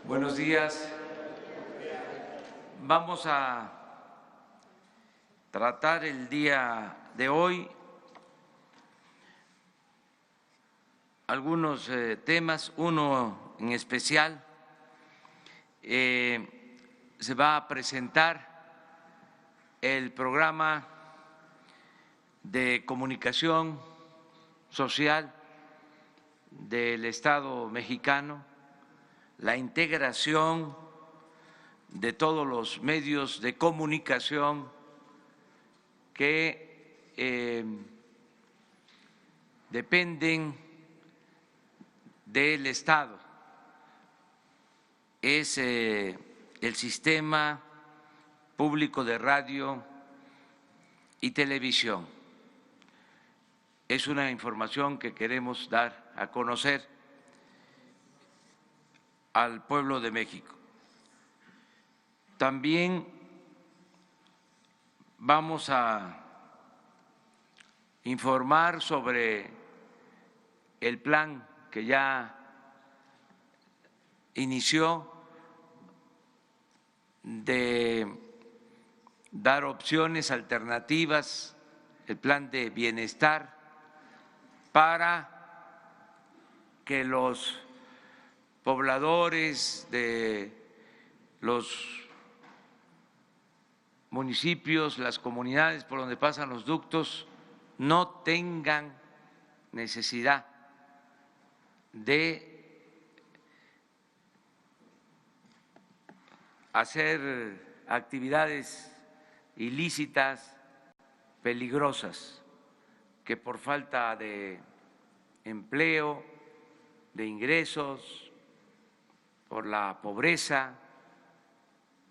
Buenos días. Vamos a tratar el día de hoy algunos temas, uno en especial. Se va a presentar el programa de comunicación social del Estado mexicano, la integración de todos los medios de comunicación que dependen del Estado. Es el sistema público de radio y televisión. Es una información que queremos dar a conocer al pueblo de México. También vamos a informar sobre el plan que ya inició de dar opciones alternativas, el plan de bienestar, para que los pobladores de los municipios, las comunidades por donde pasan los ductos, no tengan necesidad de hacer actividades ilícitas, peligrosas, que por falta de empleo, de ingresos, por la pobreza,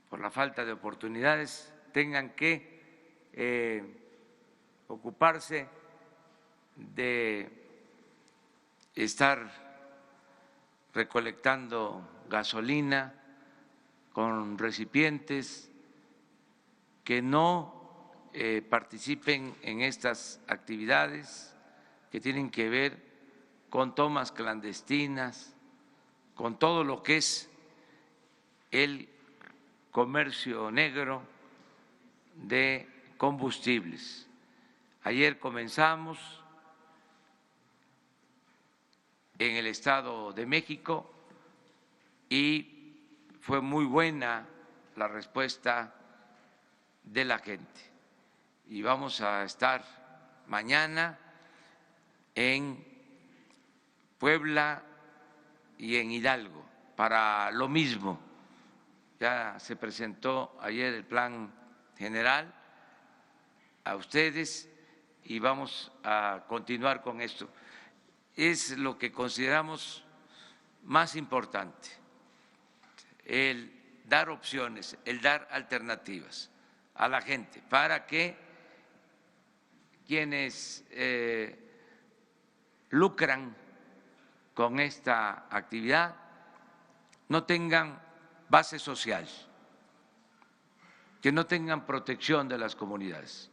por la falta de oportunidades, tengan que ocuparse de estar recolectando gasolina con recipientes, que no participen en estas actividades que tienen que ver con tomas clandestinas, con todo lo que es el comercio negro de combustibles. Ayer comenzamos en el Estado de México y fue muy buena la respuesta de la gente. Y vamos a estar mañana en Puebla y en Hidalgo para lo mismo. Ya se presentó ayer el plan general a ustedes y vamos a continuar con esto. Es lo que consideramos más importante, el dar opciones, el dar alternativas a la gente para que quienes lucran con esta actividad no tengan base social, que no tengan protección de las comunidades,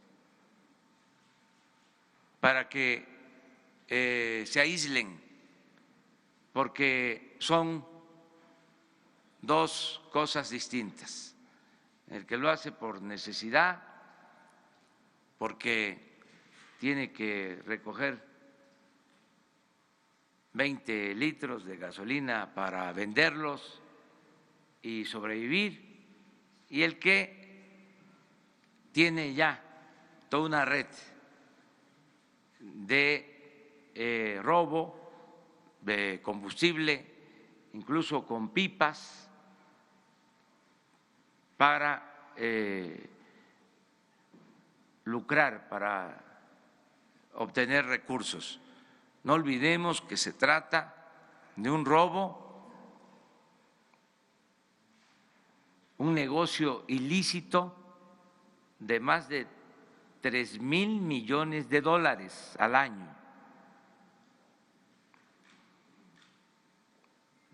para que se aíslen, porque son dos cosas distintas. El que lo hace por necesidad, porque tiene que recoger 20 litros de gasolina para venderlos y sobrevivir, y el que tiene ya toda una red de robo de combustible, incluso con pipas, para lucrar, para obtener recursos. No olvidemos que se trata de un robo, un negocio ilícito de más de 3,000 millones de dólares al año.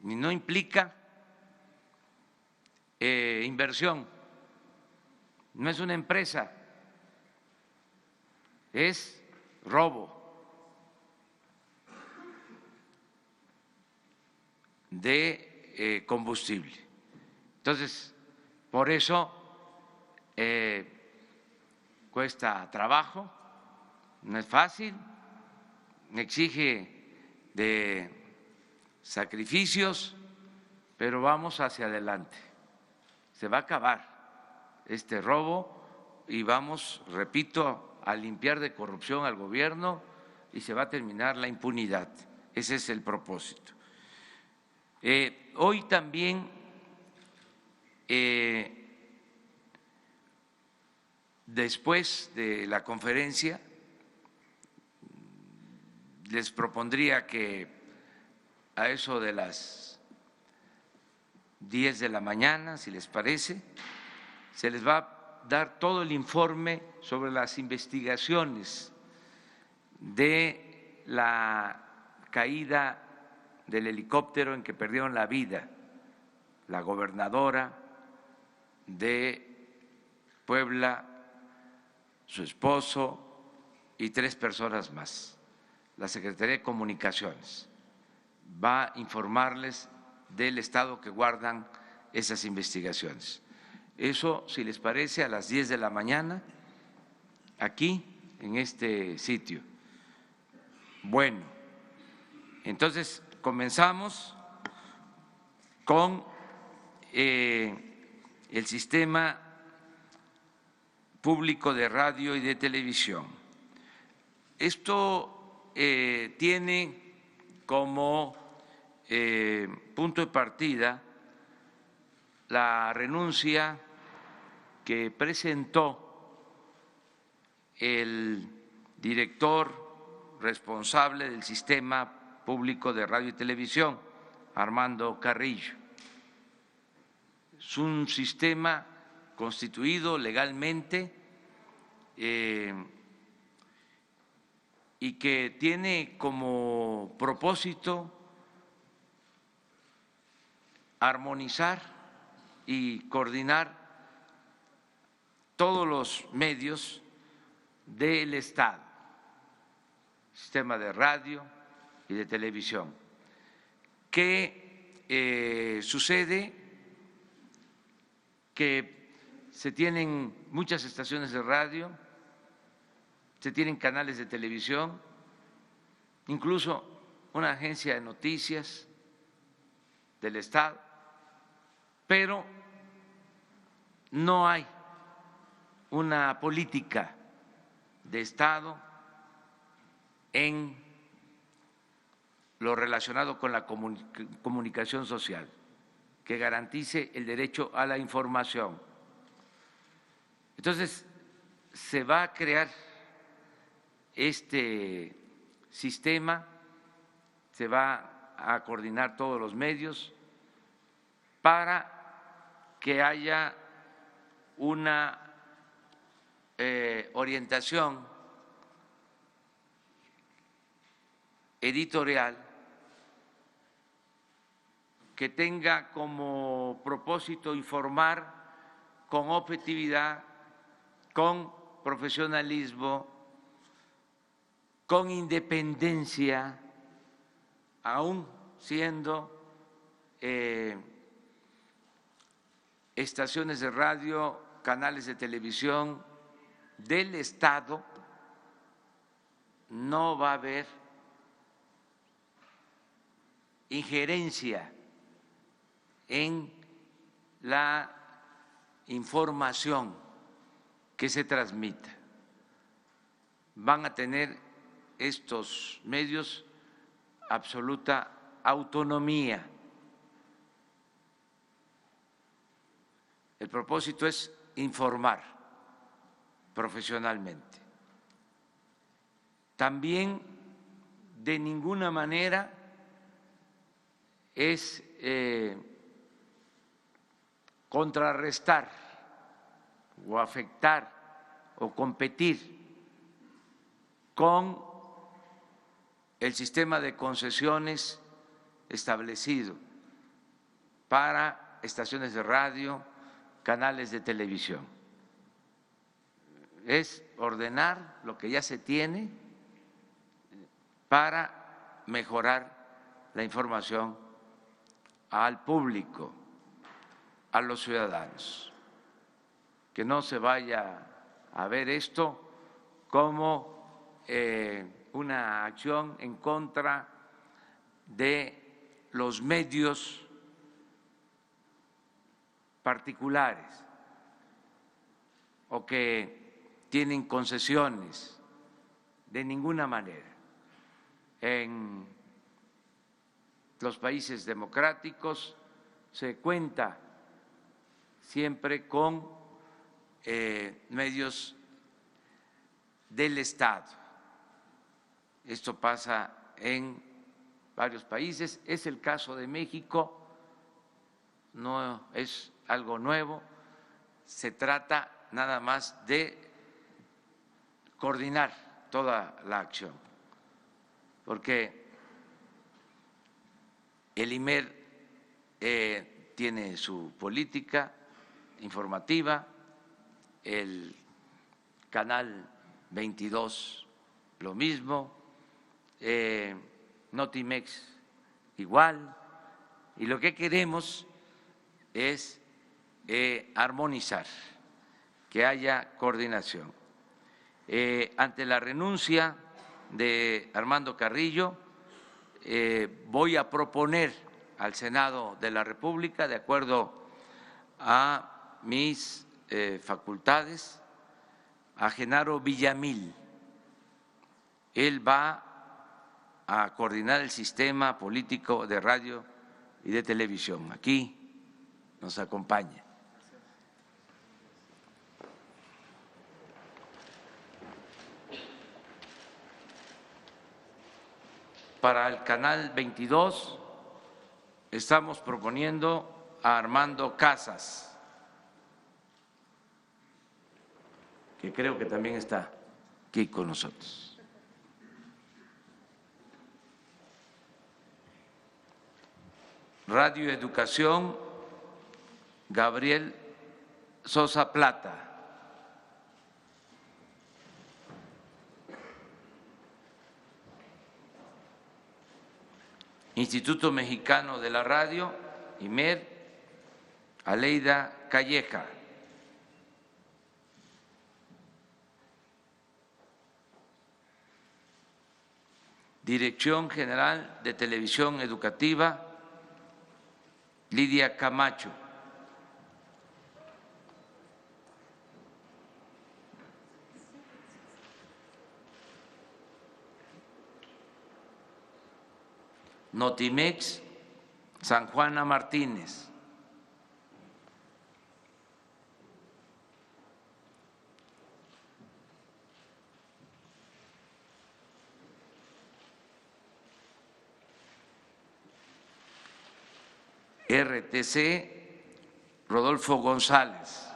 Y no implica inversión, no es una empresa, es robo de combustible. Entonces, por eso cuesta trabajo, no es fácil, exige de sacrificios, pero vamos hacia adelante. Se va a acabar este robo y vamos, repito, a limpiar de corrupción al gobierno y se va a terminar la impunidad. Ese es el propósito. Hoy también después de la conferencia les propondría que a eso de las 10 de la mañana, si les parece, se les va a dar todo el informe sobre las investigaciones de la caída del helicóptero en que perdieron la vida la gobernadora de Puebla, su esposo y 3 personas más. La Secretaría de Comunicaciones va a informarles del estado que guardan esas investigaciones. Eso, si les parece, a las 10 de la mañana, aquí, en este sitio. Bueno, entonces comenzamos con el sistema público de radio y de televisión. Esto tiene como punto de partida la renuncia que presentó el director responsable del sistema público de radio y televisión, Armando Carrillo. Es un sistema constituido legalmente y que tiene como propósito armonizar y coordinar todos los medios del Estado, sistema de radio y de televisión. ¿Qué sucede? Que se tienen muchas estaciones de radio, se tienen canales de televisión, incluso una agencia de noticias del Estado, pero no hay una política de Estado en lo relacionado con la comunicación social que garantice el derecho a la información. Entonces, se va a crear este sistema, se va a coordinar todos los medios para que haya una orientación editorial que tenga como propósito informar con objetividad, con profesionalismo, con independencia, aún siendo estaciones de radio, canales de televisión del Estado, no va a haber injerencia en la información que se transmita. Van a tener estos medios absoluta autonomía. El propósito es informar profesionalmente. También de ninguna manera es contrarrestar o afectar o competir con el sistema de concesiones establecido para estaciones de radio, canales de televisión. Es ordenar lo que ya se tiene para mejorar la información al público, a los ciudadanos, que no se vaya a ver esto como una acción en contra de los medios particulares o que tienen concesiones, de ninguna manera. En los países democráticos se cuenta siempre con medios del Estado. Esto pasa en varios países, es el caso de México, no es algo nuevo, se trata nada más de coordinar toda la acción, porque el IMER tiene su política informativa, el Canal 22 lo mismo, Notimex igual, y lo que queremos es armonizar, que haya coordinación. Ante la renuncia de Armando Carrillo, voy a proponer al Senado de la República, de acuerdo a mis facultades, a Genaro Villamil. Él va a coordinar el sistema político de radio y de televisión. Aquí nos acompaña. Para el Canal 22 estamos proponiendo a Armando Casas, que creo que también está aquí con nosotros. Radio Educación, Gabriel Sosa Plata. Instituto Mexicano de la Radio, IMER, Aleida Calleja. Dirección General de Televisión Educativa, Lidia Camacho. Notimex, San Juana Martínez. RTC, Rodolfo González.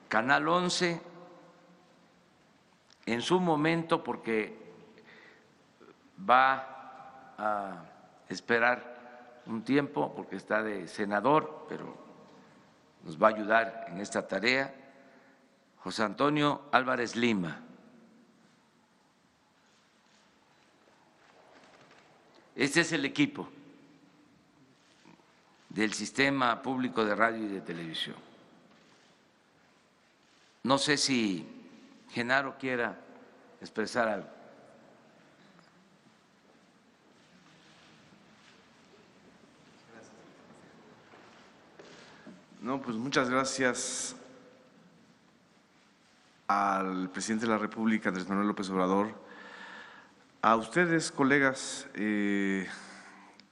Canal 11, en su momento, porque va a esperar un tiempo, porque está de senador, pero nos va a ayudar en esta tarea, José Antonio Álvarez Lima. Este es el equipo del Sistema Público de Radio y de Televisión. No sé si Genaro quiera expresar algo. No, pues muchas gracias al presidente de la República, Andrés Manuel López Obrador, a ustedes, colegas que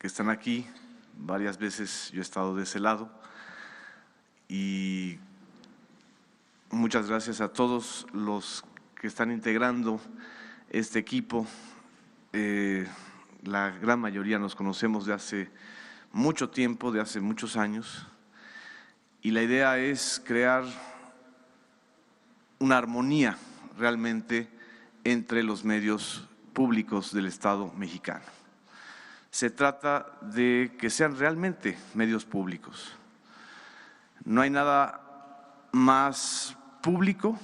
están aquí. Varias veces yo he estado de ese lado y muchas gracias a todos los que están integrando este equipo. La gran mayoría nos conocemos de hace mucho tiempo, de hace muchos años, y la idea es crear una armonía realmente entre los medios públicos del Estado mexicano. Se trata de que sean realmente medios públicos, No hay nada más público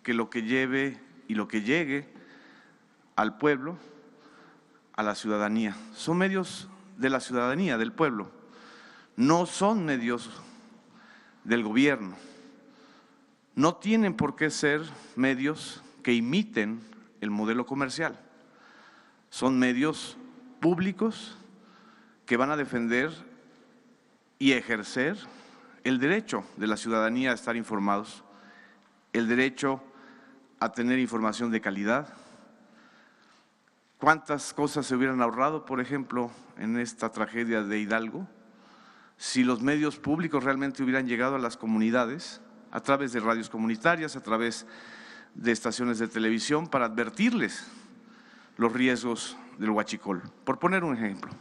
que lo que lleve y lo que llegue al pueblo, a la ciudadanía. Son medios de la ciudadanía, del pueblo. No son medios del gobierno. No tienen por qué ser medios que imiten el modelo comercial. Son medios públicos que van a defender y ejercer el derecho de la ciudadanía a estar informados, el derecho a tener información de calidad. ¿Cuántas cosas se hubieran ahorrado, por ejemplo, en esta tragedia de Hidalgo, si los medios públicos realmente hubieran llegado a las comunidades a través de radios comunitarias, a través de estaciones de televisión para advertirles los riesgos del huachicol, por poner un ejemplo?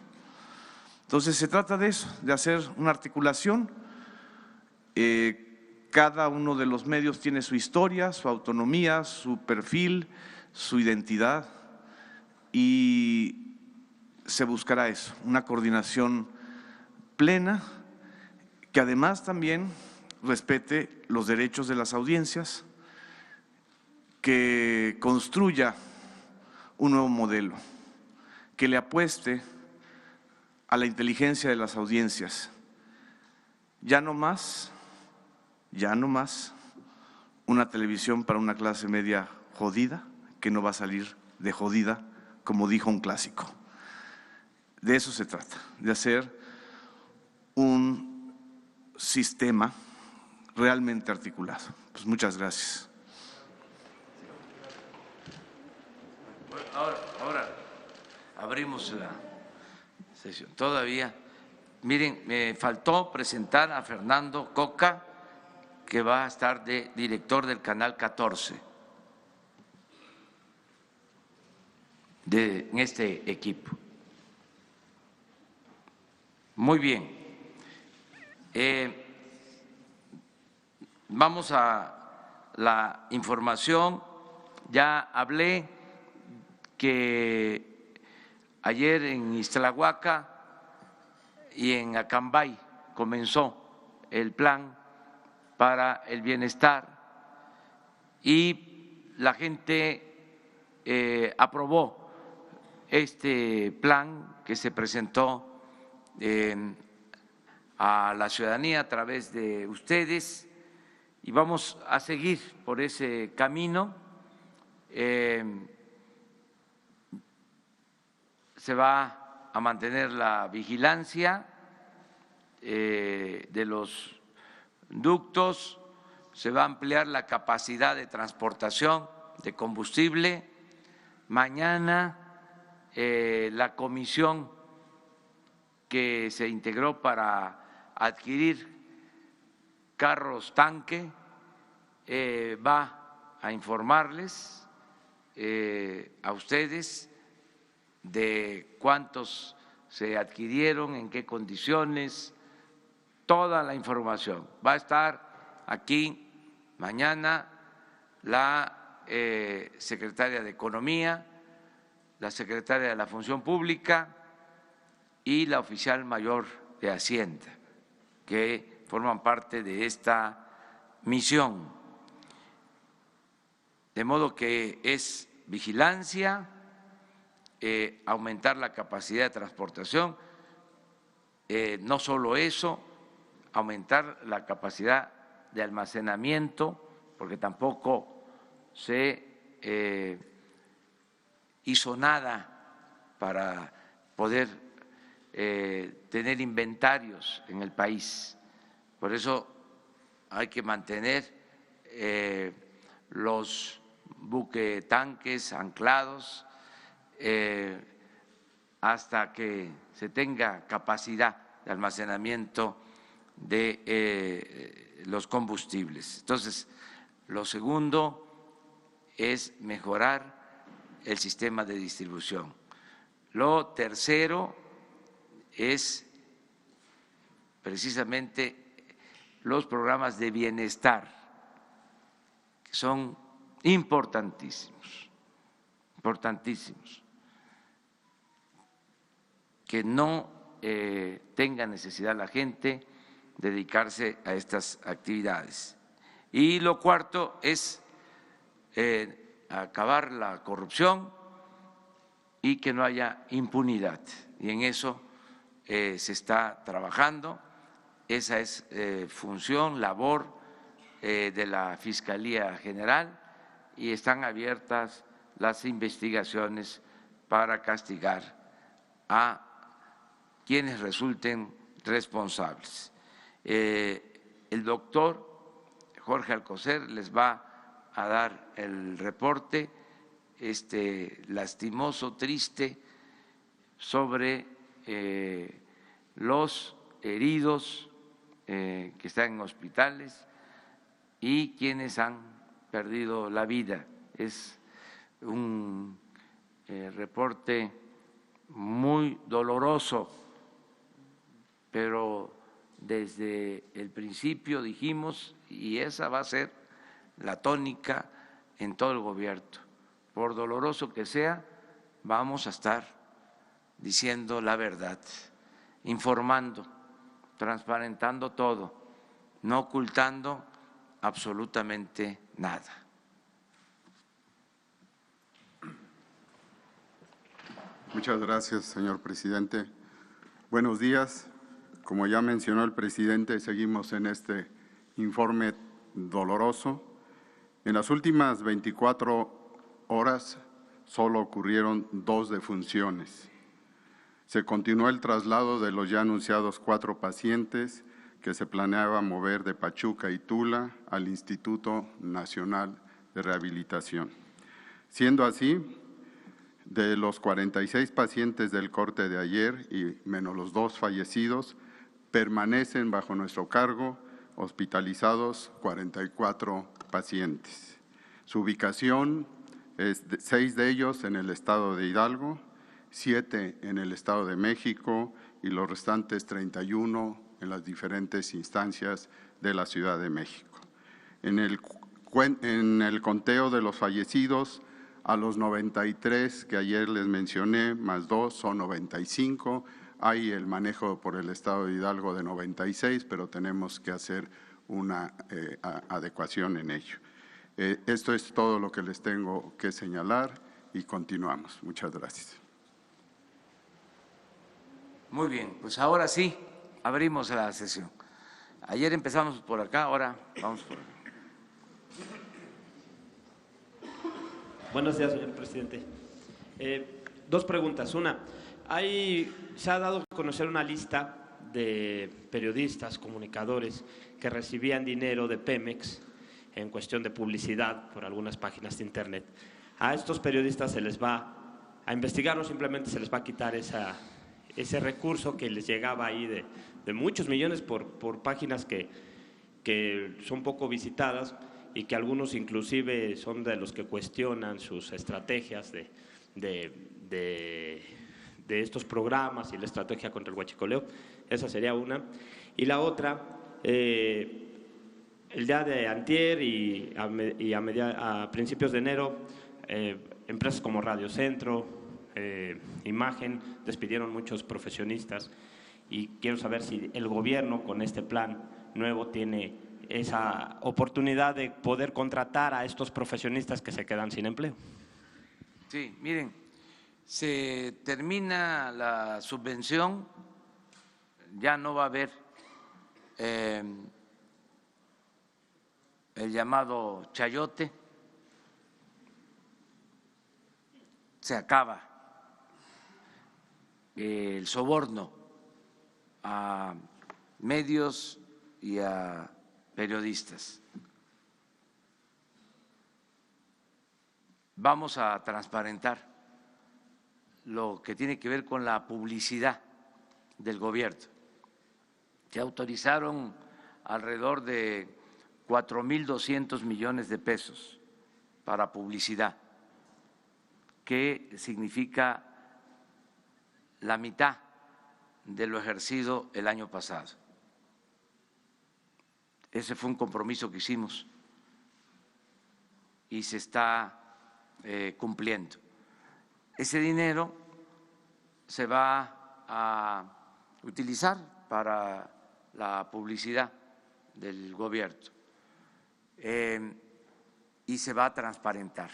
Entonces se trata de eso, de hacer una articulación. Cada uno de los medios tiene su historia, su autonomía, su perfil, su identidad, y se buscará eso, una coordinación plena que además también respete los derechos de las audiencias, que construya un nuevo modelo, que le apueste a la inteligencia de las audiencias. Ya no más una televisión para una clase media jodida, que no va a salir de jodida, como dijo un clásico. De eso se trata, de hacer un sistema realmente articulado. Pues muchas gracias. Ahora abrimos la sesión. Todavía, miren, me faltó presentar a Fernando Coca, que va a estar de director del Canal 14 en este equipo. Muy bien. Vamos a la información. Ya hablé que ayer en Ixtlahuaca y en Acambay comenzó el plan para el bienestar y la gente aprobó este plan que se presentó a la ciudadanía a través de ustedes, y vamos a seguir por ese camino. Se va a mantener la vigilancia de los ductos, se va a ampliar la capacidad de transportación de combustible. Mañana la comisión que se integró para adquirir carros tanque va a informarles a ustedes de cuántos se adquirieron, en qué condiciones, toda la información. Va a estar aquí mañana la secretaria de Economía, la secretaria de la Función Pública y la oficial mayor de Hacienda, que forman parte de esta misión. De modo que es vigilancia, aumentar la capacidad de transportación, no solo eso, aumentar la capacidad de almacenamiento, porque tampoco se hizo nada para poder tener inventarios en el país. Por eso hay que mantener los buquetanques anclados hasta que se tenga capacidad de almacenamiento de los combustibles. Entonces, lo segundo es mejorar el sistema de distribución. Lo tercero es precisamente los programas de bienestar, que son importantísimos, que no tenga necesidad la gente dedicarse a estas actividades. Y lo cuarto es acabar la corrupción y que no haya impunidad. Y en eso se está trabajando. Esa es función, labor de la Fiscalía General, y están abiertas las investigaciones para castigar a quienes resulten responsables. El doctor Jorge Alcocer les va a dar el reporte lastimoso, triste, sobre los heridos que están en hospitales y quienes han perdido la vida. Es un reporte muy doloroso, pero desde el principio dijimos, y esa va a ser la tónica en todo el gobierno, por doloroso que sea, vamos a estar diciendo la verdad, informando, transparentando todo, no ocultando absolutamente nada. Muchas gracias, señor presidente. Buenos días. Como ya mencionó el presidente, seguimos en este informe doloroso. En las últimas 24 horas solo ocurrieron 2 defunciones. Se continuó el traslado de los ya anunciados 4 pacientes que se planeaba mover de Pachuca y Tula al Instituto Nacional de Rehabilitación. Siendo así, de los 46 pacientes del corte de ayer y menos los 2 fallecidos, permanecen bajo nuestro cargo hospitalizados 44 pacientes. Su ubicación es 6 de ellos en el estado de Hidalgo, 7 en el Estado de México y los restantes 31 en las diferentes instancias de la Ciudad de México. En el conteo de los fallecidos, a los 93 que ayer les mencioné, más 2 son 95. Hay el manejo por el Estado de Hidalgo de 96, pero tenemos que hacer una adecuación en ello. Esto es todo lo que les tengo que señalar y continuamos. Muchas gracias. Muy bien, pues ahora sí, abrimos la sesión. Ayer empezamos por acá, ahora vamos por acá. Buenos días, señor presidente. 2 preguntas. Una, se ha dado a conocer una lista de periodistas, comunicadores que recibían dinero de Pemex en cuestión de publicidad por algunas páginas de internet. A estos periodistas se les va a investigar o simplemente se les va a quitar ese recurso que les llegaba ahí de muchos millones por páginas que son poco visitadas y que algunos inclusive son de los que cuestionan sus estrategias de estos programas y la estrategia contra el huachicoleo. Esa sería una. Y la otra, el día de antier y a principios de enero, empresas como Radio Centro, Imagen, despidieron muchos profesionistas y quiero saber si el gobierno con este plan nuevo tiene esa oportunidad de poder contratar a estos profesionistas que se quedan sin empleo. Sí, miren, se termina la subvención, ya no va a haber el llamado chayote, se acaba el soborno a medios y a periodistas. Vamos a transparentar lo que tiene que ver con la publicidad del gobierno. Se autorizaron alrededor de 4.200 millones de pesos para publicidad, que significa la mitad de lo ejercido el año pasado. Ese fue un compromiso que hicimos y se está cumpliendo. Ese dinero se va a utilizar para la publicidad del gobierno y se va a transparentar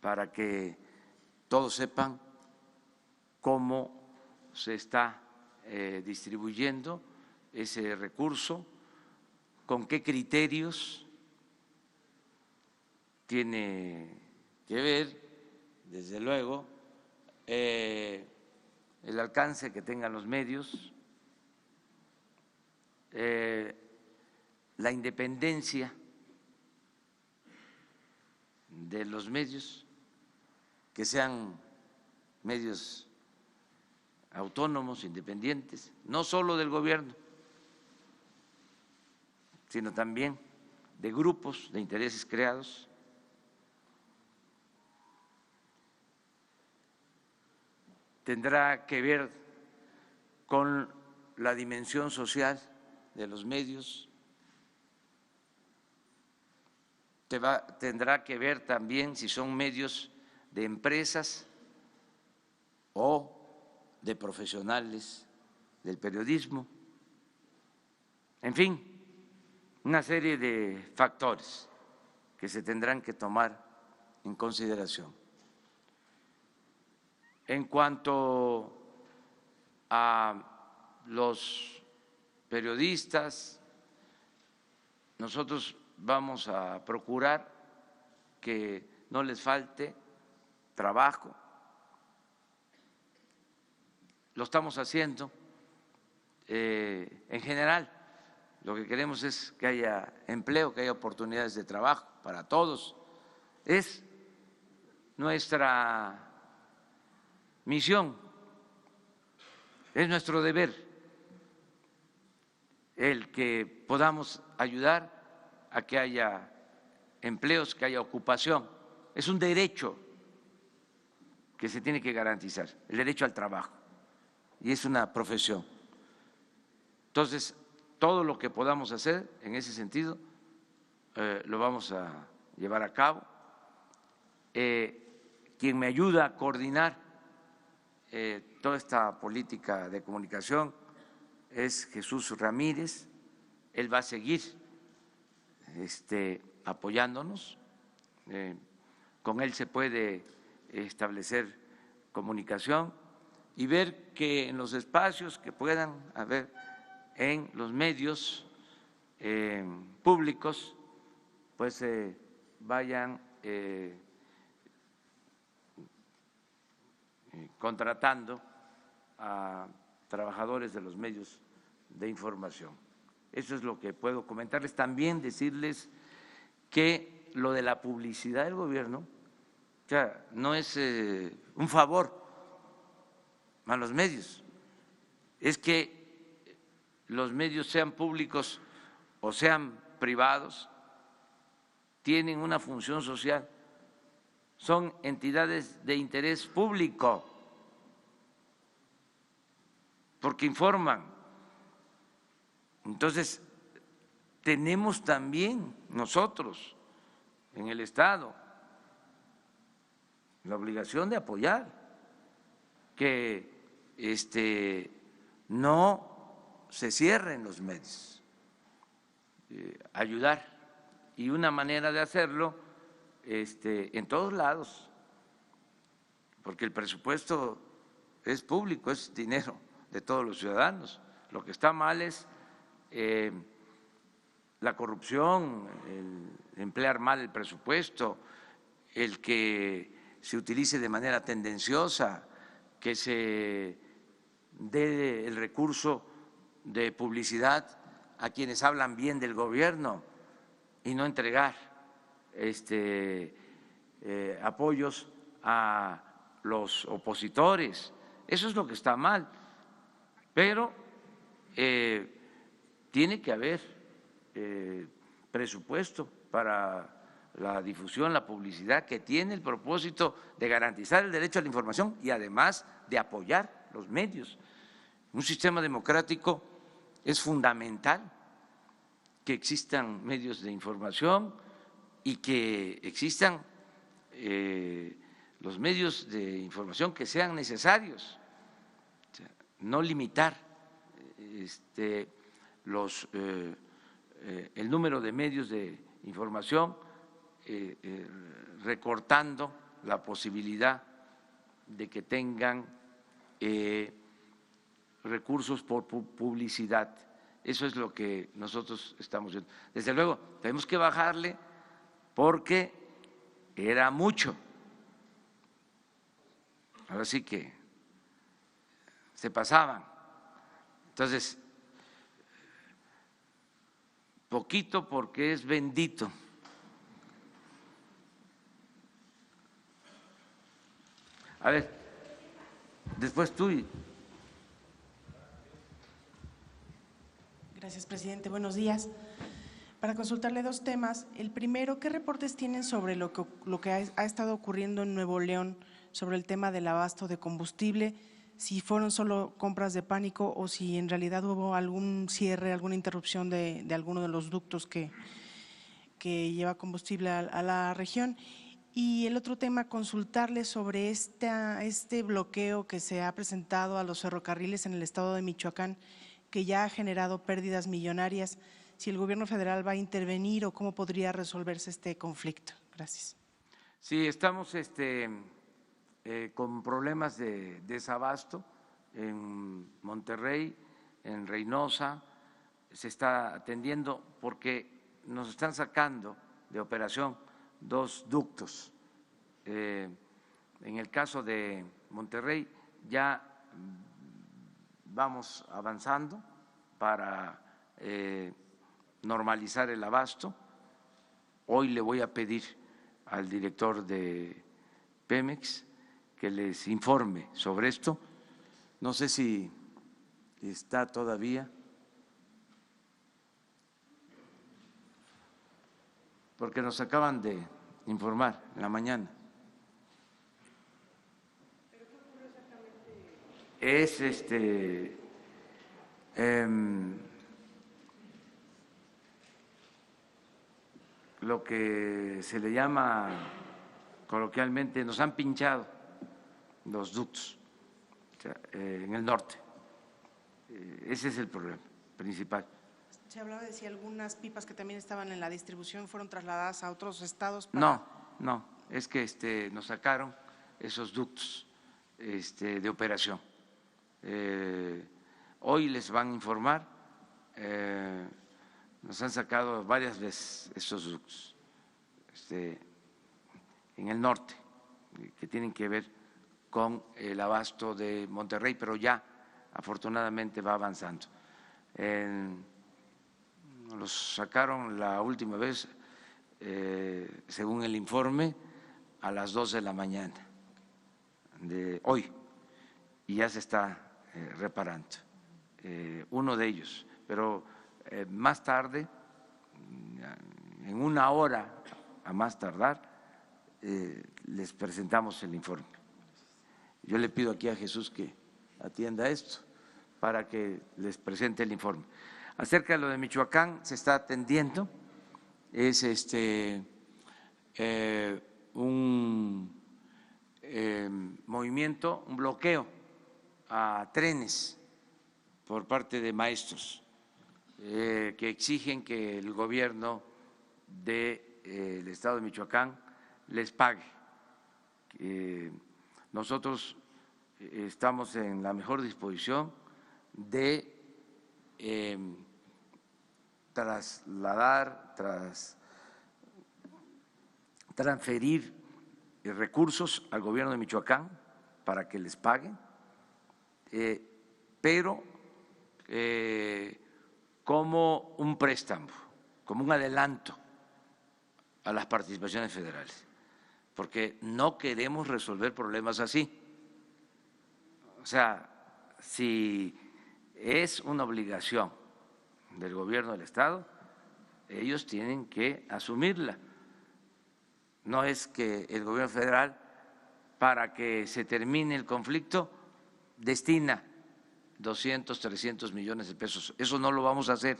para que todos sepan cómo se está distribuyendo ese recurso, con qué criterios. Tiene que ver, desde luego, el alcance que tengan los medios, la independencia de los medios, que sean medios autónomos, independientes, no solo del gobierno, sino también de grupos de intereses creados. Tendrá que ver con la dimensión social de los medios, tendrá que ver también si son medios de empresas o de profesionales del periodismo, en fin, una serie de factores que se tendrán que tomar en consideración. En cuanto a los periodistas, nosotros vamos a procurar que no les falte trabajo. Lo estamos haciendo en general. Lo que queremos es que haya empleo, que haya oportunidades de trabajo para todos. Es nuestra misión, es nuestro deber el que podamos ayudar a que haya empleos, que haya ocupación. Es un derecho que se tiene que garantizar, el derecho al trabajo, y es una profesión. Entonces, todo lo que podamos hacer en ese sentido lo vamos a llevar a cabo. Quien me ayuda a coordinar toda esta política de comunicación es Jesús Ramírez. Él va a seguir apoyándonos. Con él se puede establecer comunicación y ver que en los espacios que puedan haber en los medios públicos, pues vayan contratando a trabajadores de los medios de información. Eso es lo que puedo comentarles. También decirles que lo de la publicidad del gobierno, o sea, no es un favor a los medios, es que los medios, sean públicos o sean privados, tienen una función social, son entidades de interés público, porque informan. Entonces, tenemos también nosotros en el Estado la obligación de apoyar que no se cierren los medios, ayudar, y una manera de hacerlo en todos lados, porque el presupuesto es público, es dinero de todos los ciudadanos. Lo que está mal es la corrupción, el emplear mal el presupuesto, el que se utilice de manera tendenciosa, que se dé el recurso de publicidad a quienes hablan bien del gobierno y no entregar apoyos a los opositores. Eso es lo que está mal, pero tiene que haber presupuesto para la difusión, la publicidad, que tiene el propósito de garantizar el derecho a la información y además de apoyar los medios. Un sistema democrático es fundamental que existan medios de información y que existan los medios de información que sean necesarios, o sea, no limitar el número de medios de información, recortando la posibilidad de que tengan recursos por publicidad. Eso es lo que nosotros estamos viendo. Desde luego, tenemos que bajarle porque era mucho. Ahora sí que se pasaban. Entonces, poquito porque es bendito. A ver, después tú. Gracias, presidente. Buenos días. Para consultarle dos temas. El primero, ¿qué reportes tienen sobre lo que ha estado ocurriendo en Nuevo León sobre el tema del abasto de combustible? Si fueron solo compras de pánico o si en realidad hubo algún cierre, alguna interrupción de alguno de los ductos que lleva combustible a la región. Y el otro tema, consultarle sobre este bloqueo que se ha presentado a los ferrocarriles en el estado de Michoacán, que ya ha generado pérdidas millonarias. Si el gobierno federal va a intervenir o cómo podría resolverse este conflicto. Gracias. Sí, estamos con problemas de desabasto en Monterrey, en Reynosa, se está atendiendo porque nos están sacando de operación 2 ductos. En el caso de Monterrey ya vamos avanzando para normalizar el abasto. Hoy le voy a pedir al director de Pemex que les informe sobre esto. No sé si está todavía, porque nos acaban de informar en la mañana. Es lo que se le llama coloquialmente, nos han pinchado los ductos, o sea, en el norte. Ese es el problema principal. Se hablaba de si algunas pipas que también estaban en la distribución fueron trasladadas a otros estados. Para… No, es que nos sacaron esos ductos de operación. Hoy les van a informar, nos han sacado varias veces esos ductos en el norte, que tienen que ver con el abasto de Monterrey, pero ya afortunadamente va avanzando. Los sacaron la última vez, según el informe, a las 2 de la mañana de hoy y ya se está reparando uno de ellos, pero más tarde, en 1 hora a más tardar, les presentamos el informe. Yo le pido aquí a Jesús que atienda esto para que les presente el informe. Acerca de lo de Michoacán, se está atendiendo, es un movimiento, un bloqueo a trenes por parte de maestros que exigen que el gobierno del estado de Michoacán les pague. Nosotros estamos en la mejor disposición de transferir recursos al gobierno de Michoacán para que les paguen, pero como un préstamo, como un adelanto a las participaciones federales, porque no queremos resolver problemas así. O sea, si es una obligación del gobierno del Estado, ellos tienen que asumirla. No es que el gobierno federal, para que se termine el conflicto, destina 200, 300 millones de pesos. Eso no lo vamos a hacer,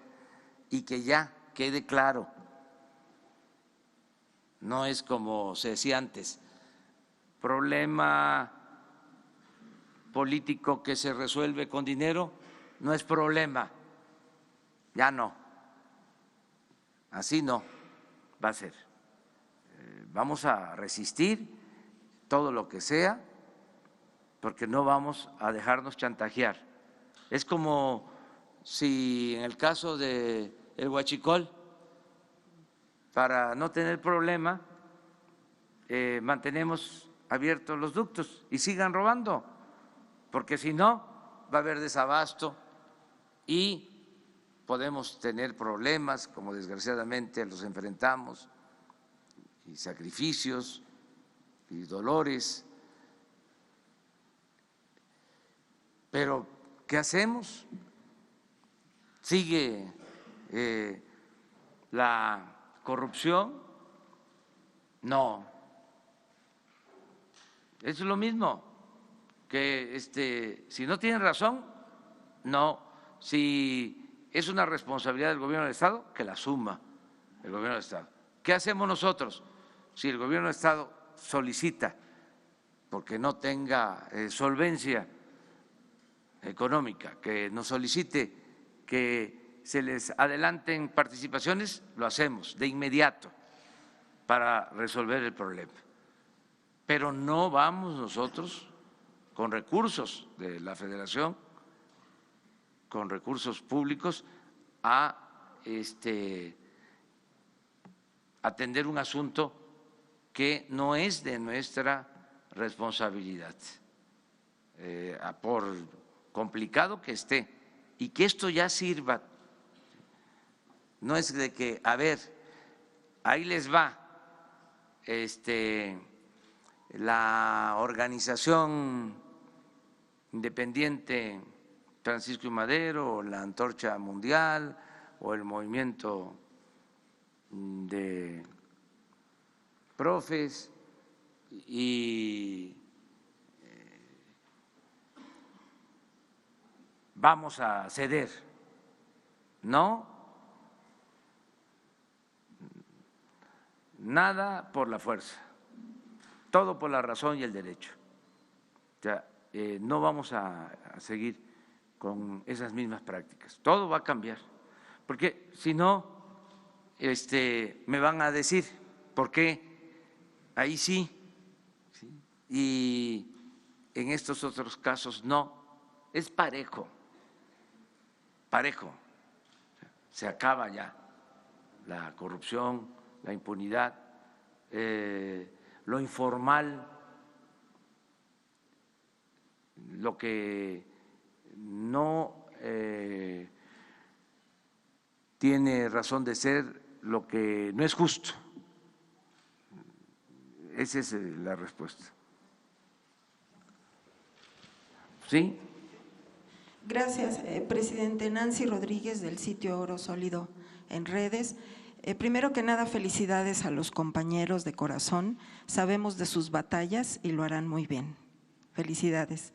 y que ya quede claro. No es como se decía antes, problema político que se resuelve con dinero, no es problema, ya no, así no va a ser. Vamos a resistir todo lo que sea, porque no vamos a dejarnos chantajear. Es como si en el caso del huachicol, para no tener problema, mantenemos abiertos los ductos y sigan robando, porque si no va a haber desabasto y podemos tener problemas, como desgraciadamente los enfrentamos, y sacrificios y dolores. Pero ¿qué hacemos? ¿Sigue la corrupción? No. Es lo mismo que si no tienen razón, no. Si es una responsabilidad del gobierno del Estado, que la asuma el gobierno del Estado. ¿Qué hacemos nosotros? Si el gobierno del Estado solicita, porque no tenga solvencia económica, que nos solicite que se les adelanten participaciones, lo hacemos de inmediato para resolver el problema. Pero no vamos nosotros con recursos de la Federación, con recursos públicos, a atender un asunto que no es de nuestra responsabilidad, por complicado que esté, y que esto ya sirva. No es de que, a ver, ahí les va la organización independiente Francisco y Madero, o la Antorcha Mundial, o el movimiento de profes, y vamos a ceder. No, nada por la fuerza, todo por la razón y el derecho. O sea, no vamos a seguir con esas mismas prácticas, todo va a cambiar, porque si no, me van a decir, ¿por qué ahí sí y en estos otros casos no? Es parejo, parejo. Se acaba ya la corrupción, la impunidad, lo informal, lo que no tiene razón de ser, lo que no es justo. Esa es la respuesta. ¿Sí? Gracias, presidente. Nancy Rodríguez, del sitio Oro Sólido en redes. Primero que nada, felicidades a los compañeros de corazón. Sabemos de sus batallas y lo harán muy bien. Felicidades.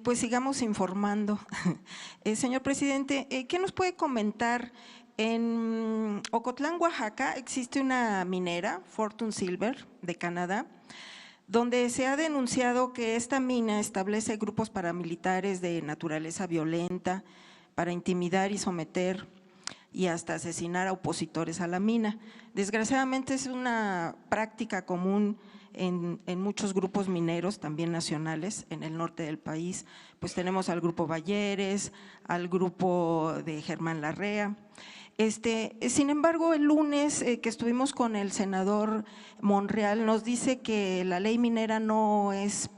Pues sigamos informando. Señor presidente, ¿qué nos puede comentar? En Ocotlán, Oaxaca, existe una minera, Fortune Silver, de Canadá, donde se ha denunciado que esta mina establece grupos paramilitares de naturaleza violenta para intimidar y someter y hasta asesinar a opositores a la mina. Desgraciadamente es una práctica común en muchos grupos mineros, también nacionales, en el norte del país. Pues tenemos al grupo Balleres, al grupo de Germán Larrea. Sin embargo, el lunes que estuvimos con el senador Monreal, nos dice que la ley minera no es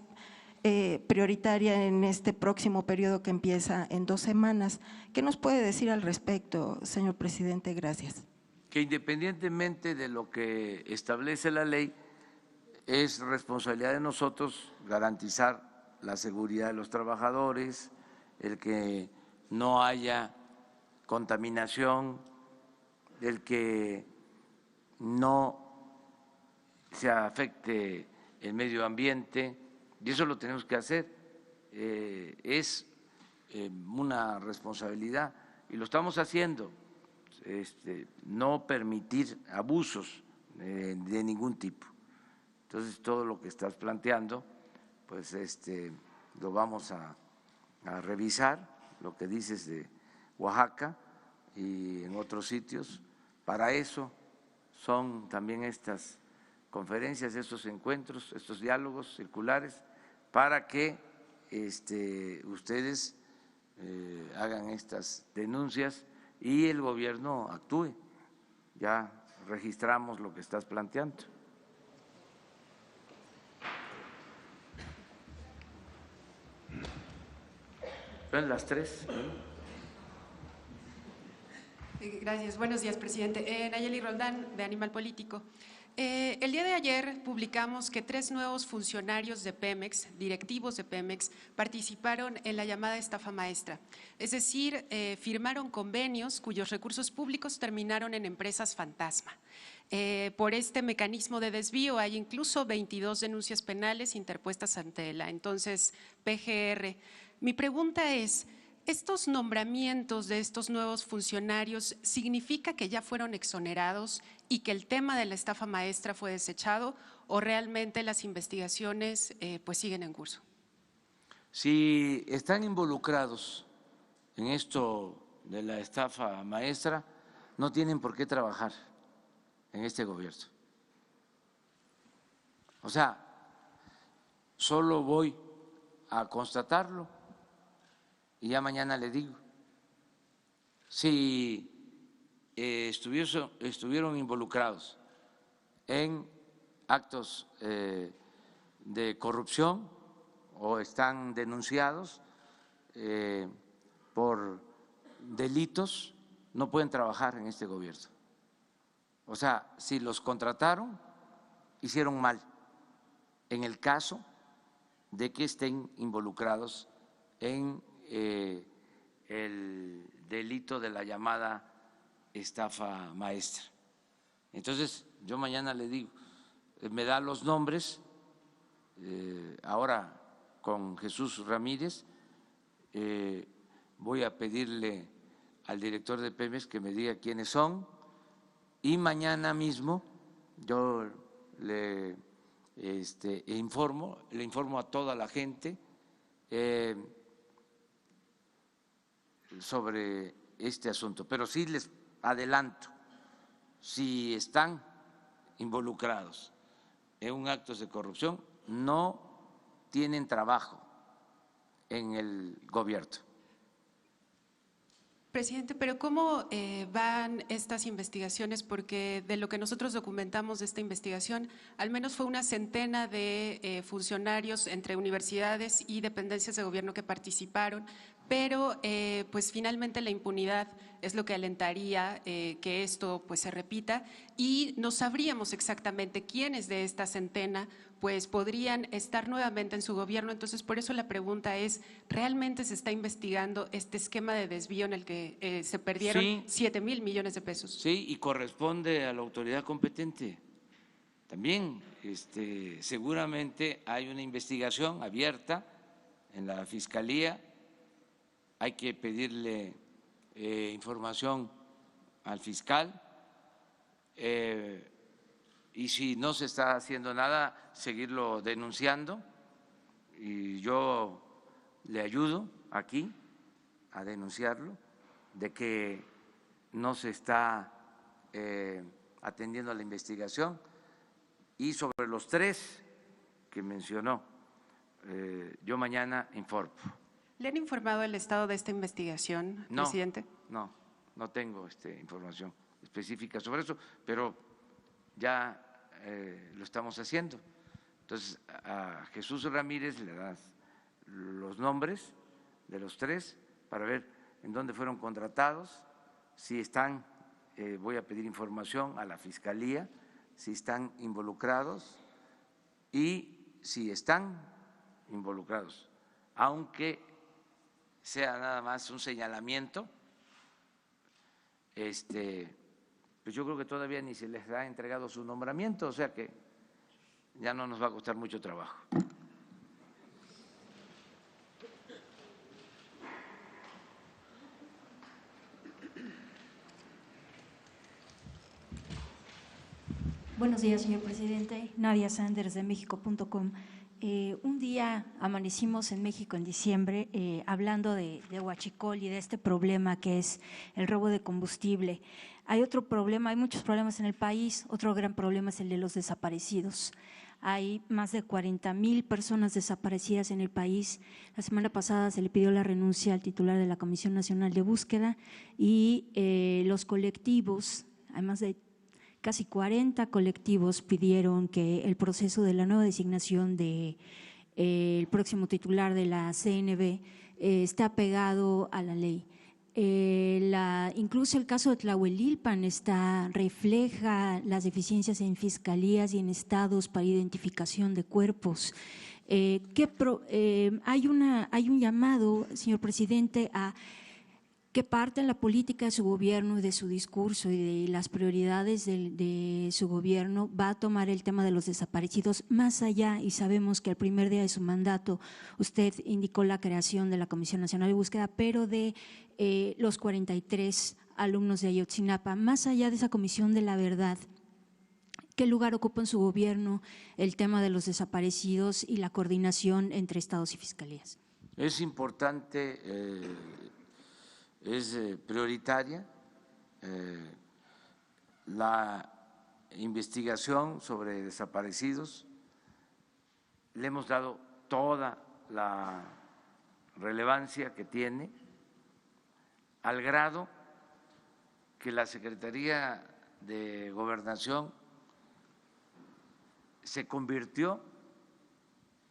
prioritaria en este próximo periodo que empieza en 2 semanas. ¿Qué nos puede decir al respecto, señor presidente? Gracias. Que independientemente de lo que establece la ley, es responsabilidad de nosotros garantizar la seguridad de los trabajadores, el que no haya contaminación, el que no se afecte el medio ambiente, y eso lo tenemos que hacer. Es una responsabilidad y lo estamos haciendo, no permitir abusos de ningún tipo. Entonces, todo lo que estás planteando, pues lo vamos a revisar lo que dices de Oaxaca y en otros sitios. Para eso son también estas conferencias, estos encuentros, estos diálogos circulares, para que ustedes hagan estas denuncias y el gobierno actúe. Ya registramos lo que estás planteando. Son las 3. Gracias. Buenos días, presidente. Nayeli Roldán, de Animal Político. El día de ayer publicamos que 3 nuevos funcionarios de Pemex, directivos de Pemex, participaron en la llamada estafa maestra. Es decir, firmaron convenios cuyos recursos públicos terminaron en empresas fantasma. Por este mecanismo de desvío hay incluso 22 denuncias penales interpuestas ante la entonces PGR. Mi pregunta es, ¿estos nombramientos de estos nuevos funcionarios significa que ya fueron exonerados y que el tema de la estafa maestra fue desechado o realmente las investigaciones pues siguen en curso? Si están involucrados en esto de la estafa maestra, no tienen por qué trabajar en este gobierno. O sea, solo voy a constatarlo y ya mañana le digo. Si estuvieron involucrados en actos de corrupción o están denunciados por delitos, no pueden trabajar en este gobierno. O sea, si los contrataron, hicieron mal en el caso de que estén involucrados en el delito de la llamada estafa maestra. Entonces, yo mañana le digo, me da los nombres, ahora con Jesús Ramírez, voy a pedirle al director de Pemex que me diga quiénes son y mañana mismo yo le informo a toda la gente sobre este asunto, pero sí les adelanto, si están involucrados en un acto de corrupción, no tienen trabajo en el gobierno. Presidente, pero ¿cómo van estas investigaciones? Porque de lo que nosotros documentamos de esta investigación, al menos fue una centena de funcionarios entre universidades y dependencias de gobierno que participaron, pero pues finalmente la impunidad es lo que alentaría que esto pues se repita y no sabríamos exactamente quiénes de esta centena pues podrían estar nuevamente en su gobierno. Entonces, por eso la pregunta es, ¿realmente se está investigando este esquema de desvío en el que se perdieron 7,000 millones de pesos? Sí, y corresponde a la autoridad competente. También seguramente hay una investigación abierta en la Fiscalía, hay que pedirle información al fiscal, y si no se está haciendo nada, seguirlo denunciando, y yo le ayudo aquí a denunciarlo, de que no se está atendiendo a la investigación. Y sobre los 3 que mencionó, yo mañana informo. ¿Le han informado el estado de esta investigación, presidente? No tengo información específica sobre eso, pero ya lo estamos haciendo. Entonces, a Jesús Ramírez le das los nombres de los 3 para ver en dónde fueron contratados, si están, voy a pedir información a la Fiscalía, si están involucrados y si están involucrados, aunque sea nada más un señalamiento, pues yo creo que todavía ni se les ha entregado su nombramiento, o sea que ya no nos va a costar mucho trabajo. Buenos días, señor presidente. Nadia Sanders, de México.com. Un día amanecimos en México en diciembre hablando de huachicol y de este problema que es el robo de combustible. Hay otro problema, hay muchos problemas en el país, otro gran problema es el de los desaparecidos. Hay más de 40,000 personas desaparecidas en el país. La semana pasada se le pidió la renuncia al titular de la Comisión Nacional de Búsqueda y los colectivos, hay más de casi 40 colectivos pidieron que el proceso de la nueva designación de el próximo titular de la CNB esté apegado a la ley. Incluso el caso de Tlahuelilpan refleja las deficiencias en fiscalías y en estados para identificación de cuerpos. Hay un llamado, señor presidente, a que parte en la política de su gobierno y de su discurso y de las prioridades de su gobierno va a tomar el tema de los desaparecidos más allá, y sabemos que el primer día de su mandato usted indicó la creación de la Comisión Nacional de Búsqueda, pero de los 43 alumnos de Ayotzinapa, más allá de esa Comisión de la Verdad, ¿qué lugar ocupa en su gobierno el tema de los desaparecidos y la coordinación entre estados y fiscalías? Es importante, es prioritaria la investigación sobre desaparecidos. Le hemos dado toda la relevancia que tiene, al grado que la Secretaría de Gobernación se convirtió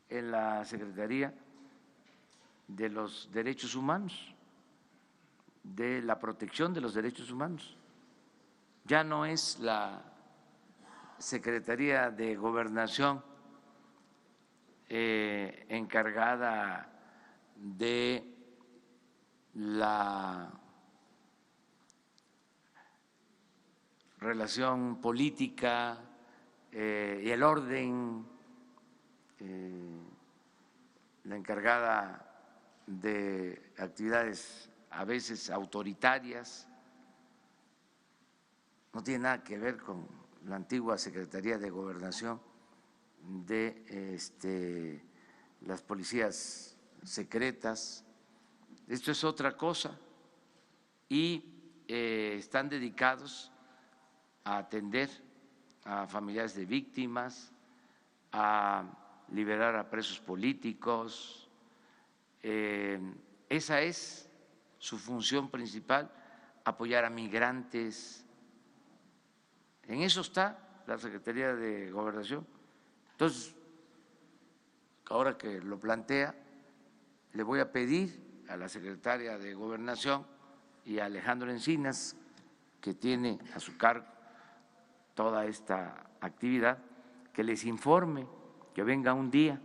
en la Secretaría de los Derechos Humanos, de la protección de los derechos humanos. Ya no es la Secretaría de Gobernación encargada de la relación política y el orden, la encargada de actividades a veces autoritarias. No tiene nada que ver con la antigua Secretaría de Gobernación de las policías secretas. Esto es otra cosa y están dedicados a atender a familiares de víctimas, a liberar a presos políticos. Esa es su función principal, apoyar a migrantes. En eso está la Secretaría de Gobernación. Entonces, ahora que lo plantea, le voy a pedir a la Secretaria de Gobernación y a Alejandro Encinas, que tiene a su cargo toda esta actividad, que les informe, que venga un día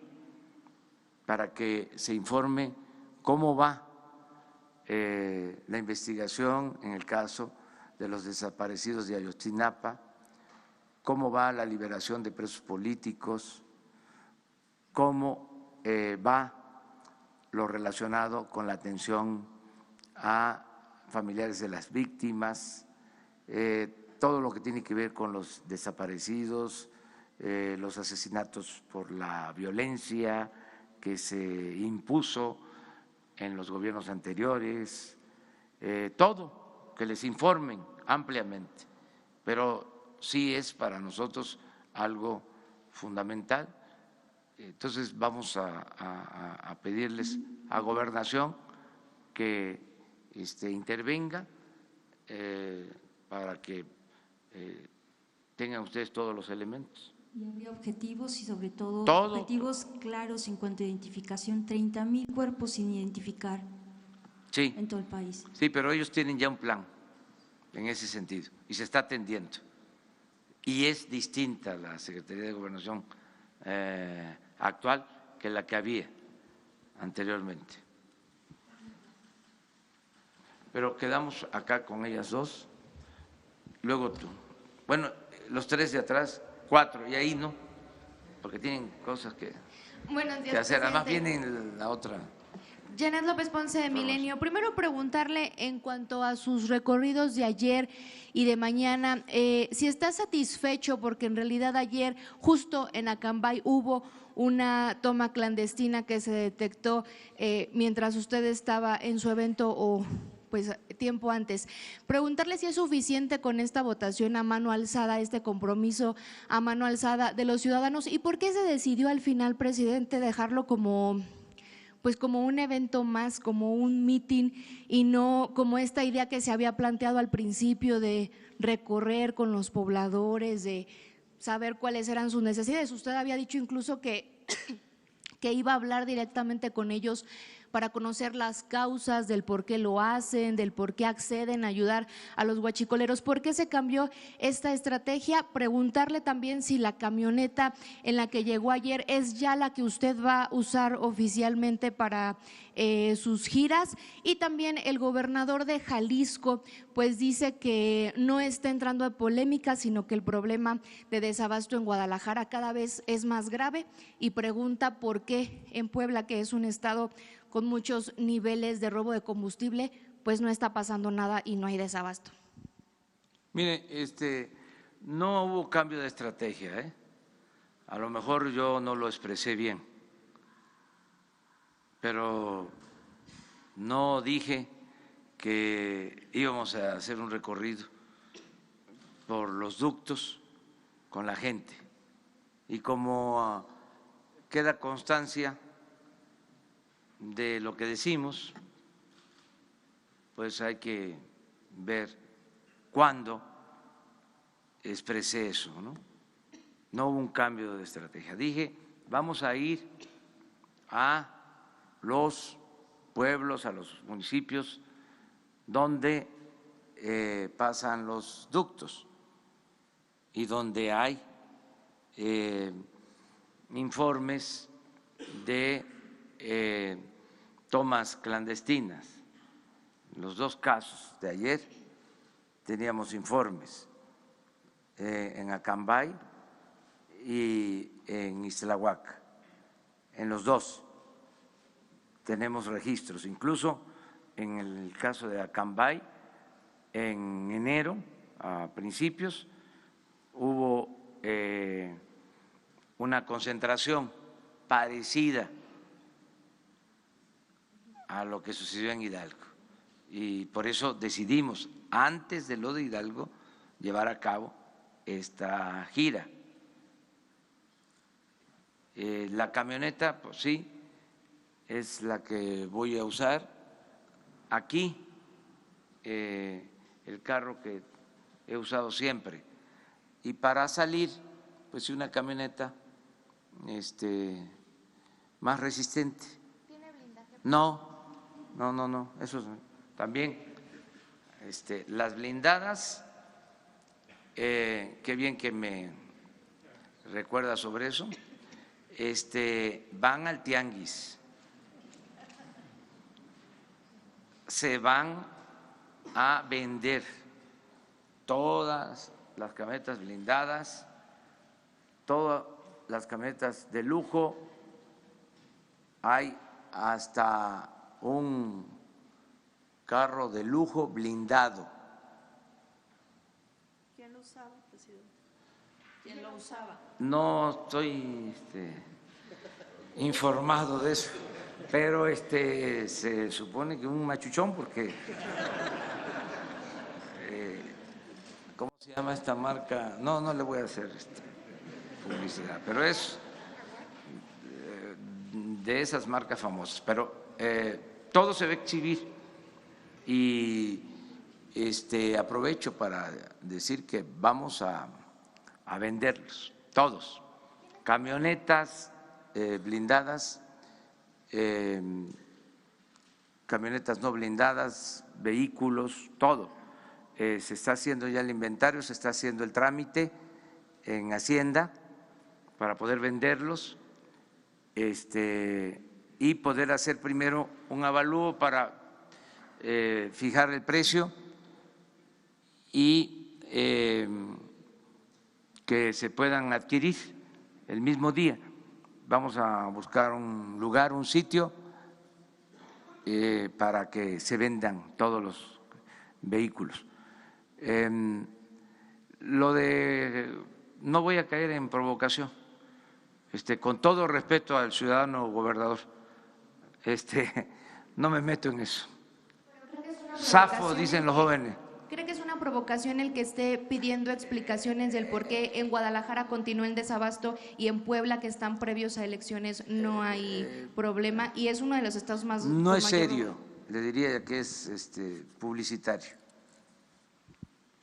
para que se informe cómo va la investigación en el caso de los desaparecidos de Ayotzinapa, cómo va la liberación de presos políticos, cómo va lo relacionado con la atención a familiares de las víctimas, todo lo que tiene que ver con los desaparecidos, los asesinatos por la violencia que se impuso en los gobiernos anteriores, todo, que les informen ampliamente, pero sí es para nosotros algo fundamental. Entonces vamos a pedirles a Gobernación que intervenga para que tengan ustedes todos los elementos. Y habría objetivos y sobre todo Todo. Objetivos claros en cuanto a identificación, 30,000 cuerpos sin identificar Sí, en todo el país. sí, pero ellos tienen ya un plan en ese sentido y se está atendiendo. Y es distinta la Secretaría de Gobernación actual que la que había anteriormente. Pero quedamos acá con ellas dos, luego tú. Bueno, los tres de atrás, 4, y ahí no, porque tienen cosas que hacer. Además viene la otra. Janet López Ponce de Milenio. Primero preguntarle en cuanto a sus recorridos de ayer y de mañana, si está satisfecho porque en realidad ayer justo en Acambay hubo una toma clandestina que se detectó mientras usted estaba en su evento o pues tiempo antes. Preguntarle si es suficiente con esta votación a mano alzada, este compromiso a mano alzada de los ciudadanos y por qué se decidió al final, presidente, dejarlo como pues como un evento más, como un meeting y no como esta idea que se había planteado al principio de recorrer con los pobladores, de saber cuáles eran sus necesidades. Usted había dicho incluso que iba a hablar directamente con ellos para conocer las causas del por qué lo hacen, del por qué acceden a ayudar a los huachicoleros. ¿Por qué se cambió esta estrategia? Preguntarle también si la camioneta en la que llegó ayer es ya la que usted va a usar oficialmente para sus giras. Y también el gobernador de Jalisco pues dice que no está entrando en polémica, sino que el problema de desabasto en Guadalajara cada vez es más grave y pregunta por qué en Puebla, que es un estado con muchos niveles de robo de combustible, pues no está pasando nada y no hay desabasto. Mire, no hubo cambio de estrategia, ¿eh? A lo mejor yo no lo expresé bien, pero no dije que íbamos a hacer un recorrido por los ductos con la gente y como queda constancia de lo que decimos, pues hay que ver cuándo expresé eso, ¿no? No hubo un cambio de estrategia. Dije, vamos a ir a los pueblos, a los municipios donde pasan los ductos y donde hay informes de tomas clandestinas. En los dos casos de ayer teníamos informes en Acambay y en Ixtlahuaca. En los dos tenemos registros, incluso en el caso de Acambay, en enero, a principios, hubo una concentración parecida a lo que sucedió en Hidalgo y por eso decidimos antes de lo de Hidalgo llevar a cabo esta gira. La camioneta, pues sí, es la que voy a usar aquí, el carro que he usado siempre y para salir, pues una camioneta más resistente. ¿Tiene blindaje? No, eso también, las blindadas, qué bien que me recuerda sobre eso, van al tianguis, se van a vender todas las camionetas blindadas, todas las camionetas de lujo, hay hasta un carro de lujo blindado. ¿Quién lo usaba, presidente? ¿Quién lo usaba? No estoy informado de eso, pero se supone que un machuchón porque ¿cómo se llama esta marca? No le voy a hacer publicidad, pero es de esas marcas famosas, pero todo se va a exhibir y aprovecho para decir que vamos a venderlos, todos, camionetas blindadas, camionetas no blindadas, vehículos, todo. Se está haciendo ya el inventario, se está haciendo el trámite en Hacienda para poder venderlos y poder hacer primero un avalúo para fijar el precio y que se puedan adquirir el mismo día. Vamos a buscar un lugar, un sitio para que se vendan todos los vehículos. Lo de, no voy a caer en provocación, con todo respeto al ciudadano gobernador, no me meto en eso. Zafo, dicen los jóvenes. ¿Cree que es una provocación el que esté pidiendo explicaciones del por qué en Guadalajara continúa el desabasto y en Puebla, que están previos a elecciones, no hay problema? Y es uno de los estados más… No es serio, le diría que es publicitario.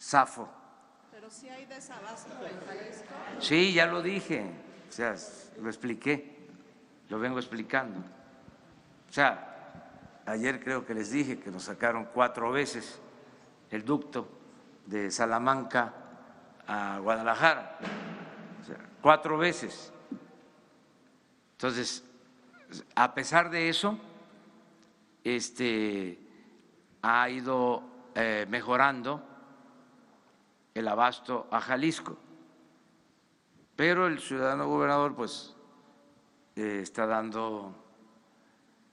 Zafo. Pero sí hay desabasto en Jalisco. Sí, ya lo dije, o sea, lo expliqué, lo vengo explicando. O sea, ayer creo que les dije que nos sacaron 4 veces el ducto de Salamanca a Guadalajara, o sea, 4 veces. Entonces, a pesar de eso, ha ido mejorando el abasto a Jalisco, pero el ciudadano gobernador pues está dando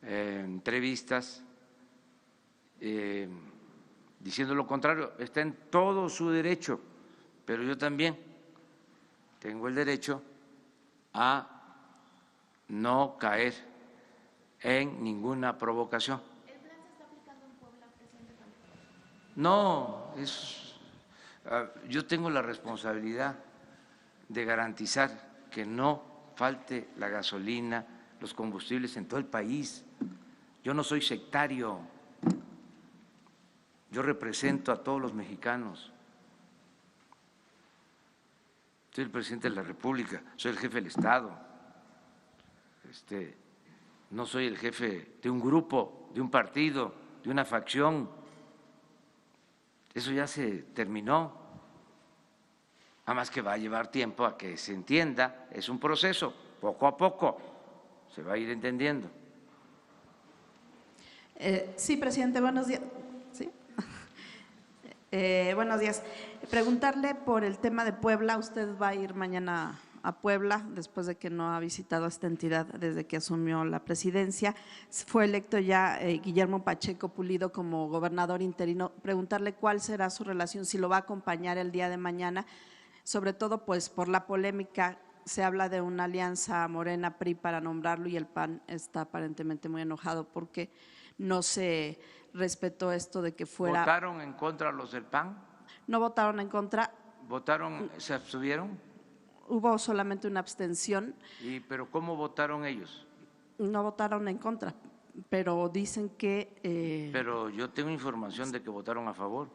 entrevistas diciendo lo contrario. Está en todo su derecho, pero yo también tengo el derecho a no caer en ninguna provocación. ¿El plan se está aplicando en Puebla, presidente? No, yo tengo la responsabilidad de garantizar que no falte la gasolina, los combustibles en todo el país. Yo no soy sectario, yo represento a todos los mexicanos. Soy el presidente de la República, soy el jefe del Estado. No soy el jefe de un grupo, de un partido, de una facción. Eso ya se terminó. Nada más que va a llevar tiempo a que se entienda. Es un proceso, poco a poco se va a ir entendiendo. Sí, presidente, buenos días. ¿Sí? Buenos días. Preguntarle por el tema de Puebla. Usted va a ir mañana a Puebla después de que no ha visitado esta entidad desde que asumió la presidencia. Fue electo ya Guillermo Pacheco Pulido como gobernador interino. Preguntarle cuál será su relación, si lo va a acompañar el día de mañana, sobre todo pues por la polémica. Se habla de una alianza Morena-PRI para nombrarlo y el PAN está aparentemente muy enojado porque no se respetó esto de que fuera… ¿Votaron en contra los del PAN? No votaron en contra. ¿Votaron, se abstuvieron? Hubo solamente una abstención. ¿Pero cómo votaron ellos? No votaron en contra, pero dicen que… Pero yo tengo información de que votaron a favor.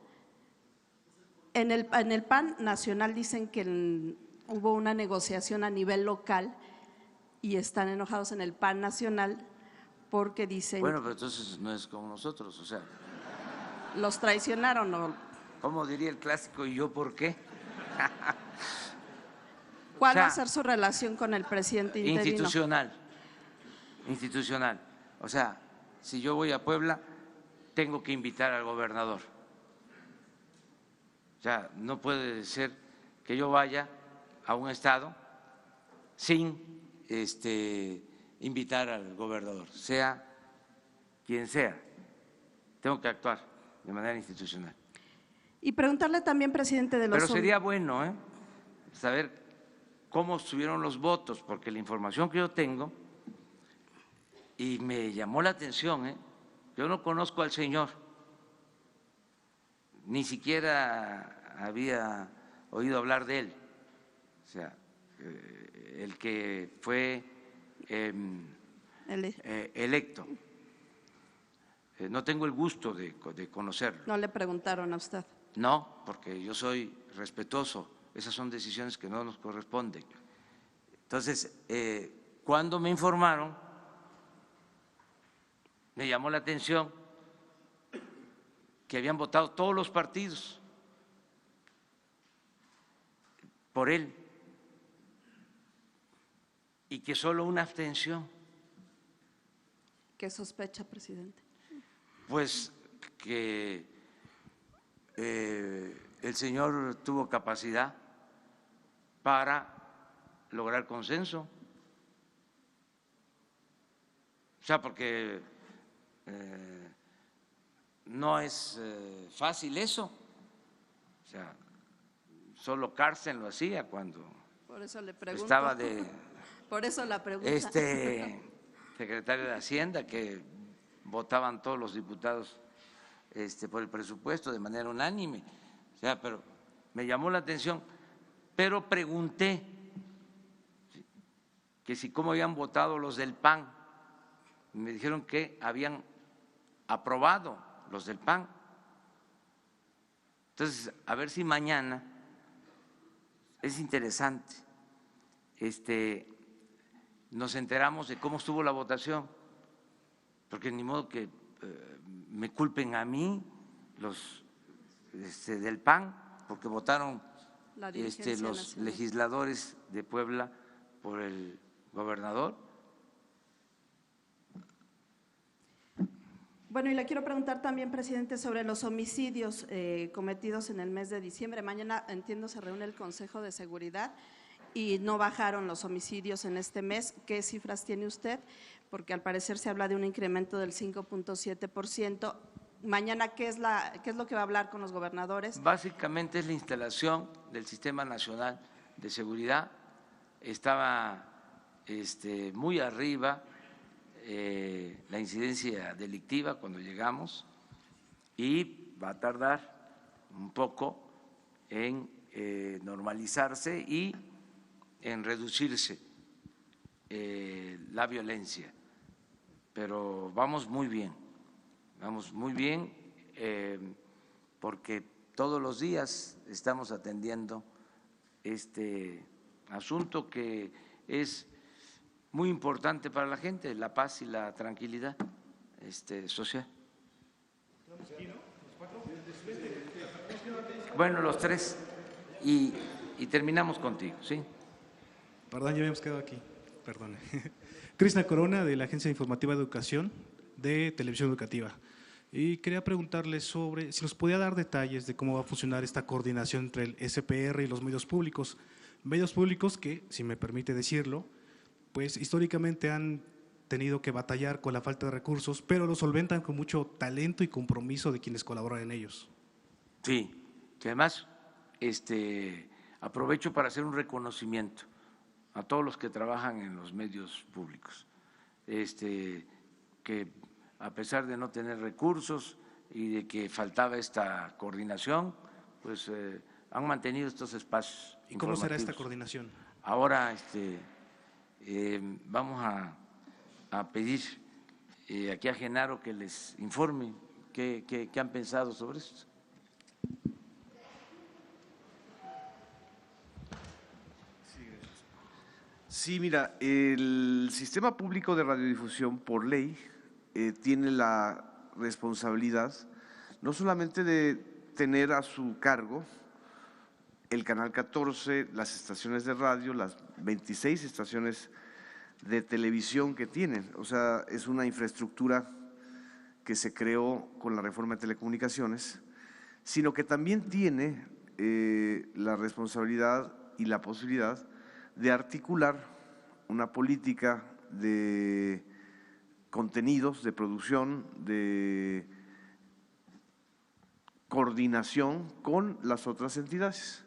En el PAN nacional dicen que hubo una negociación a nivel local y están enojados en el PAN nacional porque dicen… Bueno, pero entonces no es como nosotros, o sea… ¿Los traicionaron o…? ¿Cómo diría el clásico? ¿Y yo por qué? ¿Cuál va a ser su relación con el presidente interino? Institucional. O sea, si yo voy a Puebla, tengo que invitar al gobernador. O sea, no puede ser que yo vaya a un estado sin invitar al gobernador, sea quien sea. Tengo que actuar de manera institucional. Y preguntarle también, presidente de los… Pero sería bueno saber cómo estuvieron los votos, porque la información que yo tengo, y me llamó la atención, yo no conozco al señor, ni siquiera había oído hablar de él, o sea, el que fue electo. No tengo el gusto de conocerlo. ¿No le preguntaron a usted? No, porque yo soy respetuoso. Esas son decisiones que no nos corresponden. Entonces, cuando me informaron, me llamó la atención que habían votado todos los partidos por él y que solo una abstención. ¿Qué sospecha, presidente? Pues que el señor tuvo capacidad para lograr consenso. O sea, porque no es fácil eso. O sea, solo Carsten lo hacía cuando Por eso le pregunto. estaba de Por eso la pregunta. secretario de Hacienda, que votaban todos los diputados por el presupuesto de manera unánime. O sea, pero me llamó la atención, pero pregunté que si cómo habían votado los del PAN. Me dijeron que habían aprobado los del PAN. Entonces, a ver si mañana es interesante. Nos enteramos de cómo estuvo la votación, porque ni modo que me culpen a mí los del PAN, porque votaron los legisladores de Puebla por el gobernador. Bueno, y le quiero preguntar también, presidente, sobre los homicidios cometidos en el mes de diciembre. Mañana, entiendo, se reúne el Consejo de Seguridad y no bajaron los homicidios en este mes. ¿Qué cifras tiene usted? Porque al parecer se habla de un incremento del 5.7%. Mañana, ¿qué es lo que va a hablar con los gobernadores? Básicamente es la instalación del Sistema Nacional de Seguridad. Estaba muy arriba la incidencia delictiva cuando llegamos y va a tardar un poco en normalizarse y en reducirse la violencia, pero vamos muy bien porque todos los días estamos atendiendo este asunto que es muy importante para la gente, la paz y la tranquilidad social. Bueno, los tres y terminamos contigo, ¿sí? Perdón, ya habíamos quedado aquí, perdón. Krishna Corona, de la Agencia Informativa de Educación de Televisión Educativa. Y quería preguntarle sobre si nos podía dar detalles de cómo va a funcionar esta coordinación entre el SPR y los medios públicos que, si me permite decirlo, pues históricamente han tenido que batallar con la falta de recursos, pero lo solventan con mucho talento y compromiso de quienes colaboran en ellos. Sí, que además aprovecho para hacer un reconocimiento a todos los que trabajan en los medios públicos, que a pesar de no tener recursos y de que faltaba esta coordinación, pues han mantenido estos espacios. ¿Y cómo será esta coordinación? Ahora vamos a pedir aquí a Genaro que les informe qué han pensado sobre esto. Sí, mira, el sistema público de radiodifusión, por ley, tiene la responsabilidad no solamente de tener a su cargo el Canal 14, las estaciones de radio, las 26 estaciones de televisión que tienen. O sea, es una infraestructura que se creó con la reforma de telecomunicaciones, sino que también tiene la responsabilidad y la posibilidad de articular una política de contenidos, de producción, de coordinación con las otras entidades,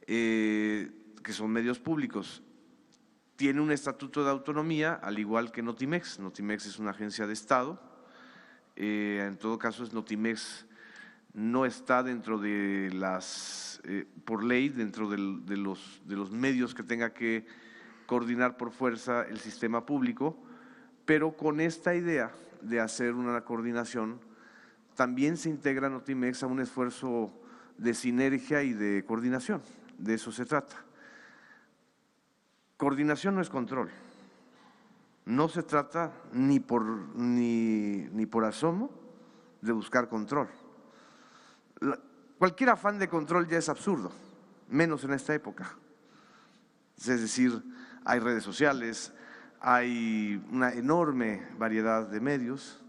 que son medios públicos. Tiene un estatuto de autonomía, al igual que Notimex. Notimex es una agencia de Estado. En todo caso, Notimex no está dentro de las, por ley, dentro de los medios que tenga que coordinar por fuerza el sistema público, pero con esta idea de hacer una coordinación, también se integra Notimex a un esfuerzo de sinergia y de coordinación. De eso se trata. Coordinación no es control. No se trata ni por asomo de buscar control. Cualquier afán de control ya es absurdo, menos en esta época. Es decir, hay redes sociales, hay una enorme variedad de medios,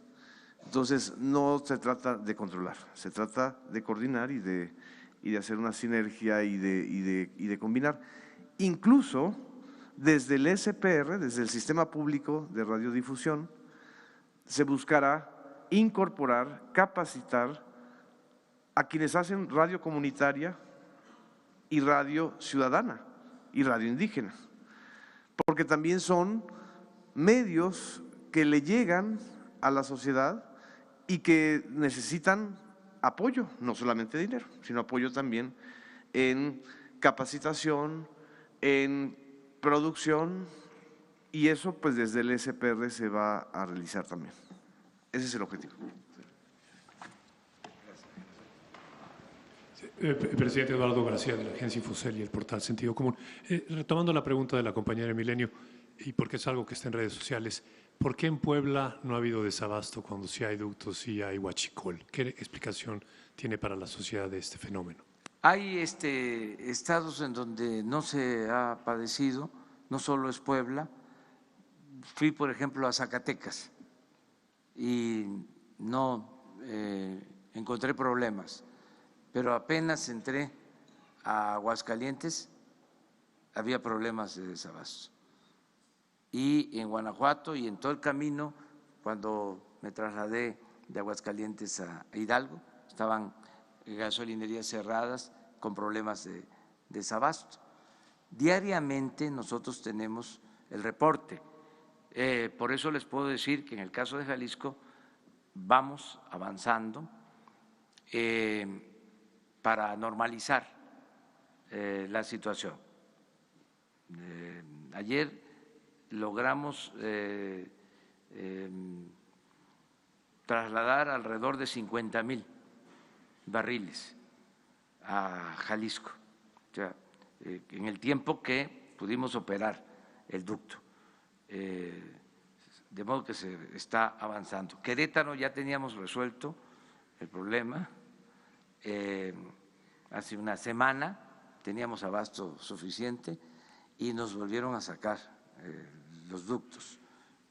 entonces no se trata de controlar, se trata de coordinar y de hacer una sinergia y de combinar. Incluso desde el SPR, desde el Sistema Público de Radiodifusión, se buscará incorporar, capacitar a quienes hacen radio comunitaria y radio ciudadana y radio indígena, porque también son medios que le llegan a la sociedad y que necesitan apoyo, no solamente dinero, sino apoyo también en capacitación, en producción, y eso pues desde el SPR se va a realizar también. Ese es el objetivo. Presidente Eduardo García, de la agencia Infocel y el portal Sentido Común. Retomando la pregunta de la compañera Milenio, y porque es algo que está en redes sociales, ¿por qué en Puebla no ha habido desabasto cuando sí hay ductos y hay huachicol? ¿Qué explicación tiene para la sociedad de este fenómeno? Hay estados en donde no se ha padecido, no solo es Puebla. Fui, por ejemplo, a Zacatecas y no encontré problemas, pero apenas entré a Aguascalientes había problemas de desabasto. Y en Guanajuato y en todo el camino, cuando me trasladé de Aguascalientes a Hidalgo, estaban gasolinerías cerradas con problemas de desabasto. Diariamente nosotros tenemos el reporte. Por eso les puedo decir que en el caso de Jalisco vamos avanzando para normalizar la situación. Ayer logramos trasladar alrededor de 50,000 barriles a Jalisco, o sea, en el tiempo que pudimos operar el ducto. De modo que se está avanzando. Querétaro ya teníamos resuelto el problema. Hace una semana teníamos abasto suficiente y nos volvieron a sacar los ductos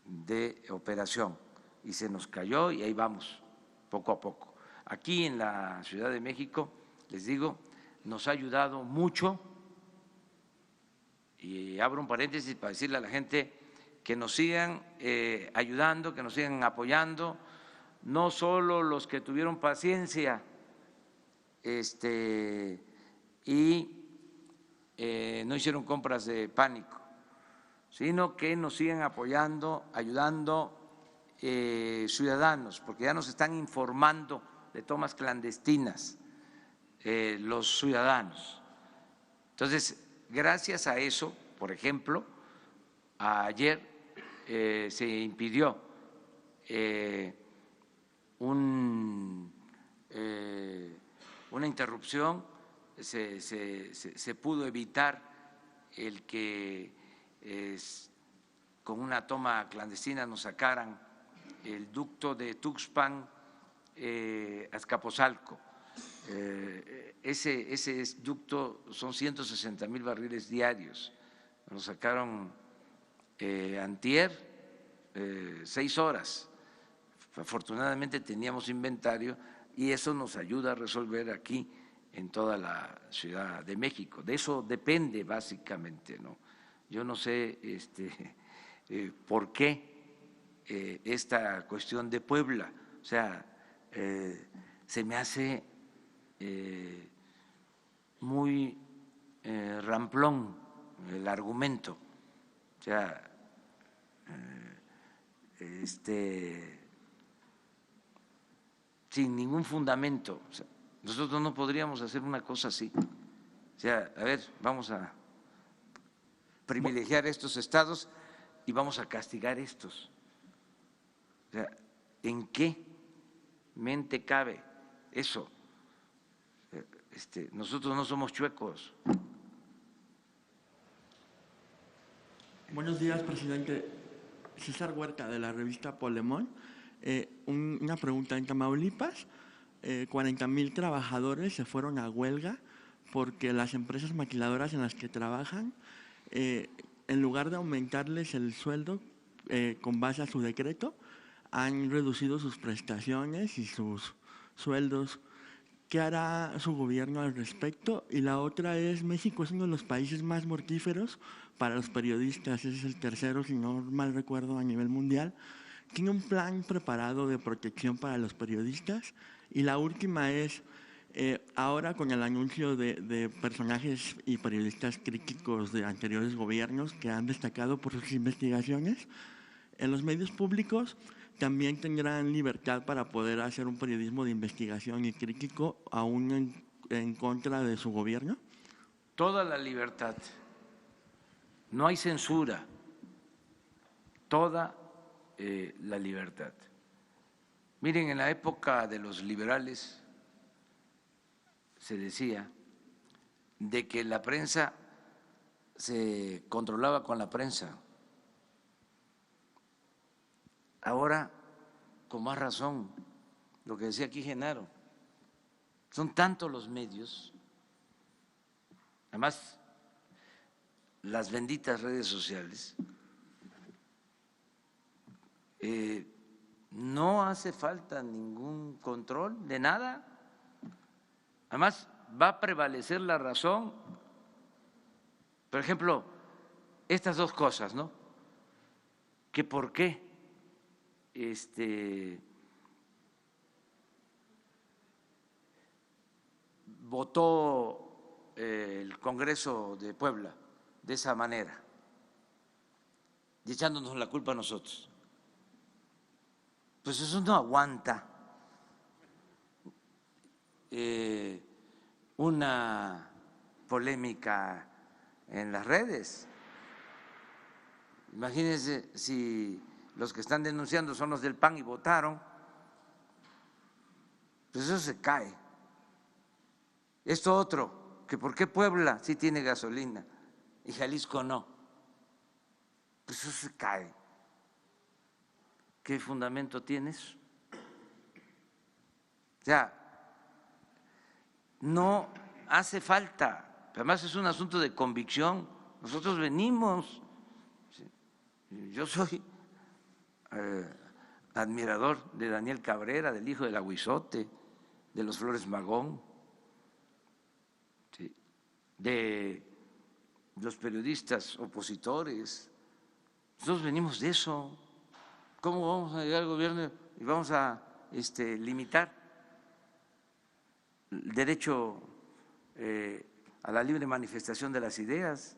de operación y se nos cayó y ahí vamos poco a poco. Aquí en la Ciudad de México, les digo, nos ha ayudado mucho, y abro un paréntesis para decirle a la gente que nos sigan ayudando, que nos sigan apoyando, no solo los que tuvieron paciencia y no hicieron compras de pánico, sino que nos sigan apoyando, ayudando ciudadanos, porque ya nos están informando de tomas clandestinas los ciudadanos. Entonces, gracias a eso, por ejemplo, ayer se impidió una interrupción, se pudo evitar el que con una toma clandestina nos sacaran el ducto de Tuxpan a Azcapotzalco. Ese ducto son 160,000 barriles diarios. Nos sacaron antier 6 horas. Afortunadamente teníamos inventario y eso nos ayuda a resolver aquí en toda la Ciudad de México. De eso depende básicamente, ¿no? Yo no sé por qué esta cuestión de Puebla, o sea, se me hace muy ramplón el argumento, o sea, sin ningún fundamento. O sea, nosotros no podríamos hacer una cosa así. O sea, a ver, vamos a privilegiar estos estados y vamos a castigar estos. O sea, ¿en qué mente cabe eso? Nosotros no somos chuecos. Buenos días, presidente. César Huerta, de la revista Polemón. Una pregunta. En Tamaulipas, 40,000 trabajadores se fueron a huelga porque las empresas maquiladoras en las que trabajan, en lugar de aumentarles el sueldo con base a su decreto, han reducido sus prestaciones y sus sueldos. ¿Qué hará su gobierno al respecto? Y la otra es, México es uno de los países más mortíferos para los periodistas, ese es el tercero, si no mal recuerdo, a nivel mundial. ¿tiene un plan preparado de protección para los periodistas? Y la última es, ahora con el anuncio de personajes y periodistas críticos de anteriores gobiernos que han destacado por sus investigaciones, en los medios públicos también tendrán libertad para poder hacer un periodismo de investigación y crítico aún en contra de su gobierno. Toda la libertad, no hay censura, toda la libertad. Miren, en la época de los liberales se decía de que la prensa se controlaba con la prensa. Ahora, con más razón, lo que decía aquí Genaro, son tantos los medios, además las benditas redes sociales, no hace falta ningún control de nada, además va a prevalecer la razón. Por ejemplo, estas dos cosas, ¿no? Que por qué votó el Congreso de Puebla de esa manera, y echándonos la culpa a nosotros. Pues eso no aguanta una polémica en las redes. Imagínense si los que están denunciando son los del PAN y votaron, pues eso se cae. Esto otro, que por qué Puebla sí tiene gasolina y Jalisco no, pues eso se cae. ¿Qué fundamento tienes? O sea, no hace falta, además es un asunto de convicción. Nosotros venimos, yo soy admirador de Daniel Cabrera, del hijo del Aguizote, de los Flores Magón, ¿sí?, de los periodistas opositores. Nosotros venimos de eso. ¿Cómo vamos a llegar al gobierno y vamos a limitar el derecho a la libre manifestación de las ideas?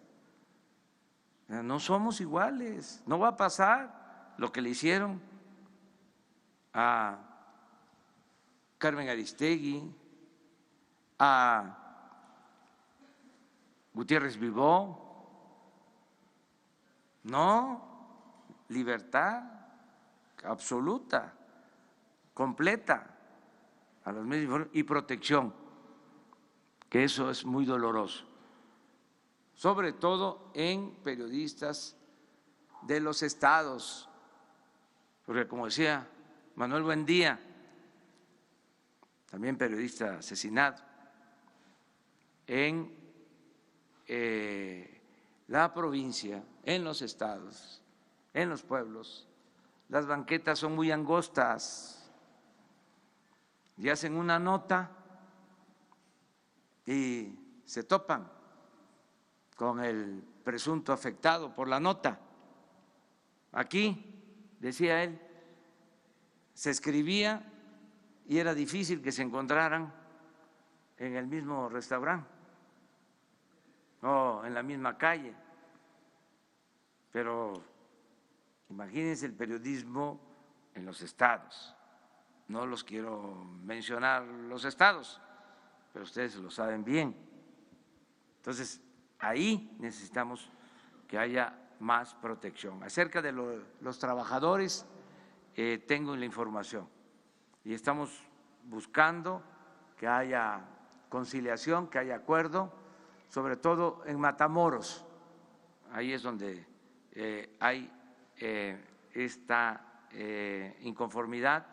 No somos iguales, no va a pasar lo que le hicieron a Carmen Aristegui, a Gutiérrez Vivó. No, libertad absoluta, completa a los medios y protección, que eso es muy doloroso, sobre todo en periodistas de los estados, porque como decía Manuel Buendía, también periodista asesinado, en la provincia, en los estados, en los pueblos, las banquetas son muy angostas y hacen una nota y se topan con el presunto afectado por la nota. Aquí, decía él, se escribía y era difícil que se encontraran en el mismo restaurante o en la misma calle, pero imagínense el periodismo en los estados. No los quiero mencionar los estados, pero ustedes lo saben bien. Entonces, ahí necesitamos que haya más protección. Acerca de los trabajadores, tengo la información y estamos buscando que haya conciliación, que haya acuerdo, sobre todo en Matamoros. Ahí es donde hay esta inconformidad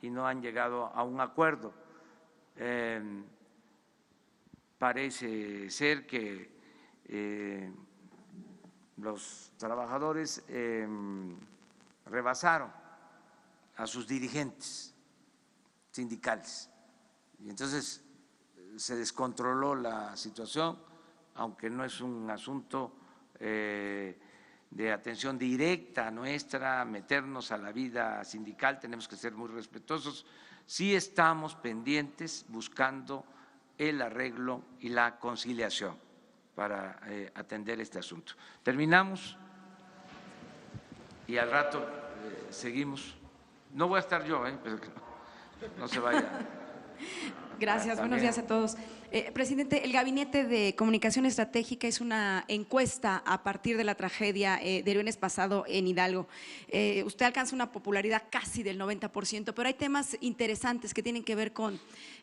y no han llegado a un acuerdo. Parece ser que los trabajadores rebasaron a sus dirigentes sindicales y entonces se descontroló la situación, aunque no es un asunto de atención directa nuestra, meternos a la vida sindical, tenemos que ser muy respetuosos. Sí estamos pendientes buscando el arreglo y la conciliación para atender este asunto. Terminamos y al rato seguimos. No voy a estar yo, pero no se vaya. Gracias, buenos días a todos. Presidente, el Gabinete de Comunicación Estratégica hizo una encuesta a partir de la tragedia del viernes pasado en Hidalgo. Usted alcanza una popularidad casi del 90%, pero hay temas interesantes que tienen que ver con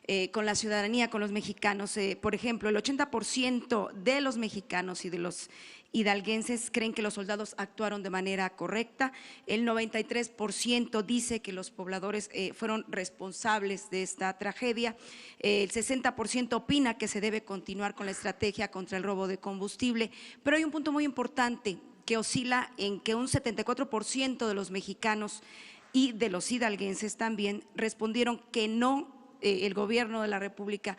la ciudadanía, con los mexicanos. Por ejemplo, el 80% de los mexicanos y de los hidalguenses creen que los soldados actuaron de manera correcta, el 93% dice que los pobladores fueron responsables de esta tragedia, el 60% opina que se debe continuar con la estrategia contra el robo de combustible, pero hay un punto muy importante que oscila en que un 74% de los mexicanos y de los hidalguenses también respondieron que no, el gobierno de la República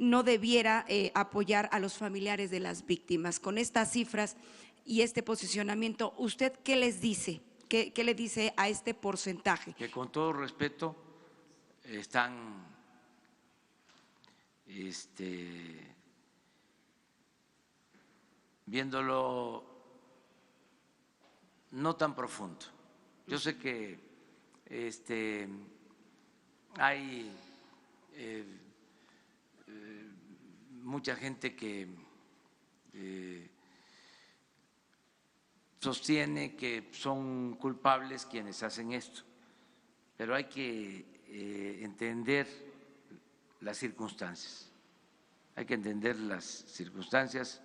no debiera apoyar a los familiares de las víctimas. Con estas cifras y este posicionamiento, ¿usted qué les dice? ¿Qué le dice a este porcentaje? Que con todo respeto están viéndolo no tan profundo. Yo sé que hay mucha gente que sostiene que son culpables quienes hacen esto, pero hay que entender las circunstancias. Hay que entender las circunstancias.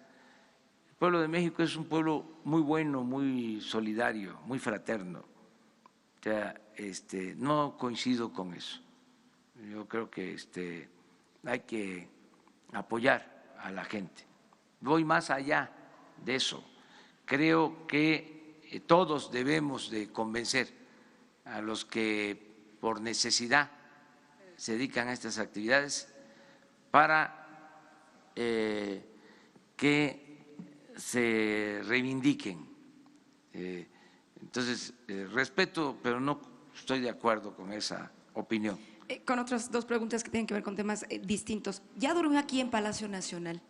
El pueblo de México es un pueblo muy bueno, muy solidario, muy fraterno. O sea, no coincido con eso. Yo creo que hay que apoyar a la gente. Voy más allá de eso. Creo que todos debemos de convencer a los que por necesidad se dedican a estas actividades para que se reivindiquen. Entonces, respeto, pero no estoy de acuerdo con esa opinión. Con otras dos preguntas que tienen que ver con temas distintos. Ya durmió aquí en Palacio Nacional.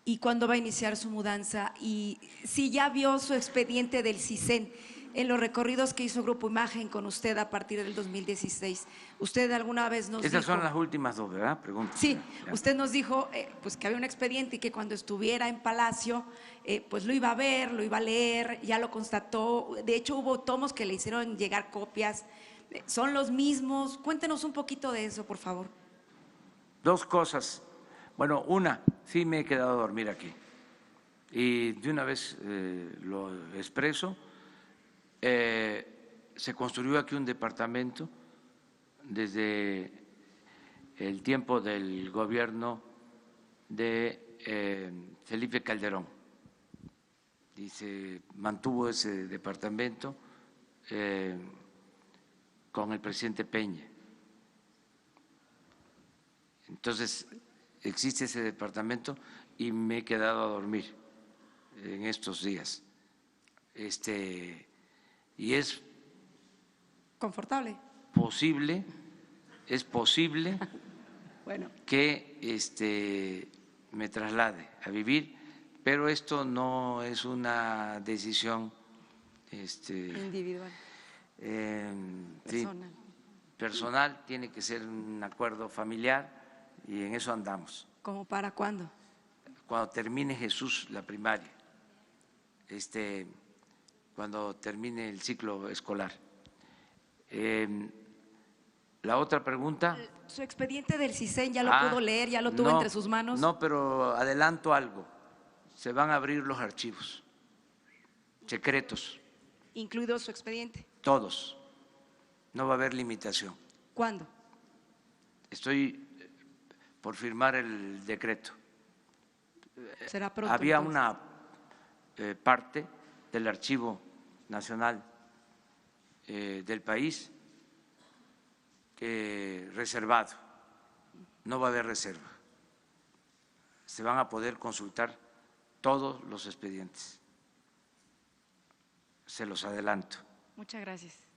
¿Y cuándo va a iniciar su mudanza? Y si ya vio su expediente del CISEN en los recorridos que hizo Grupo Imagen con usted a partir del 2016. Usted alguna vez nos dijo… Esas son las últimas dos, ¿verdad? Preguntas. Sí, usted nos dijo pues que había un expediente y que cuando estuviera en Palacio pues lo iba a ver, lo iba a leer, ya lo constató. De hecho, hubo tomos que le hicieron llegar copias. ¿Son los mismos? Cuéntenos un poquito de eso, por favor. Dos cosas. Bueno, una, sí me he quedado a dormir aquí. Y de una vez lo expreso. Se construyó aquí un departamento desde el tiempo del gobierno de Felipe Calderón. Y se mantuvo ese departamento con el presidente Peña. Entonces, existe ese departamento y me he quedado a dormir en estos días. Y es confortable. Es posible bueno, que me traslade a vivir, pero esto no es una decisión individual. Personal. Sí, personal, tiene que ser un acuerdo familiar y en eso andamos. ¿Cómo para cuándo? Cuando termine Jesús la primaria, cuando termine el ciclo escolar. La otra pregunta. ¿Su expediente del CISEN ya lo pudo leer, ya lo tuvo entre sus manos? No, pero adelanto algo. Se van a abrir los archivos secretos. ¿Incluido su expediente? Todos. No va a haber limitación. ¿Cuándo? Estoy por firmar el decreto. Será pronto. Había una parte del Archivo Nacional del país reservado. No va a haber reserva. Se van a poder consultar todos los expedientes. se los adelanto. Muchas gracias.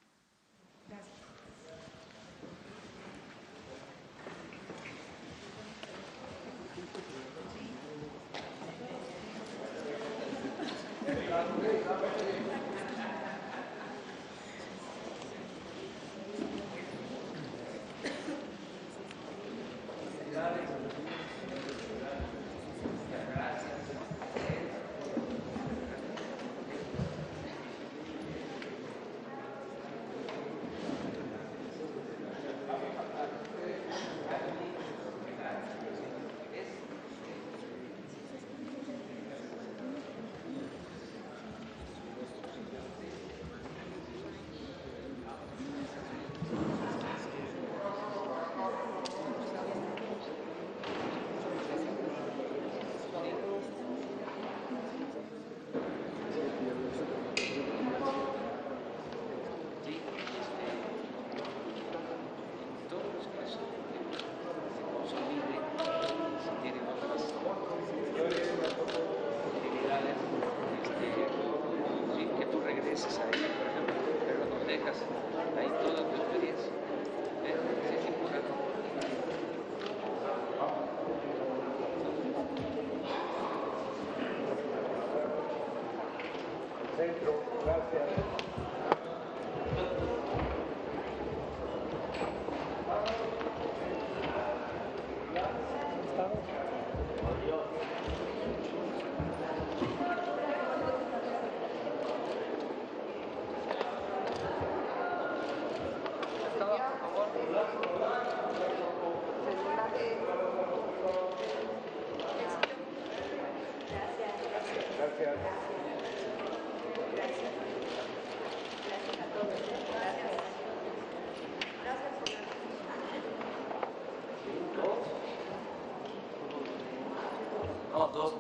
No, dos.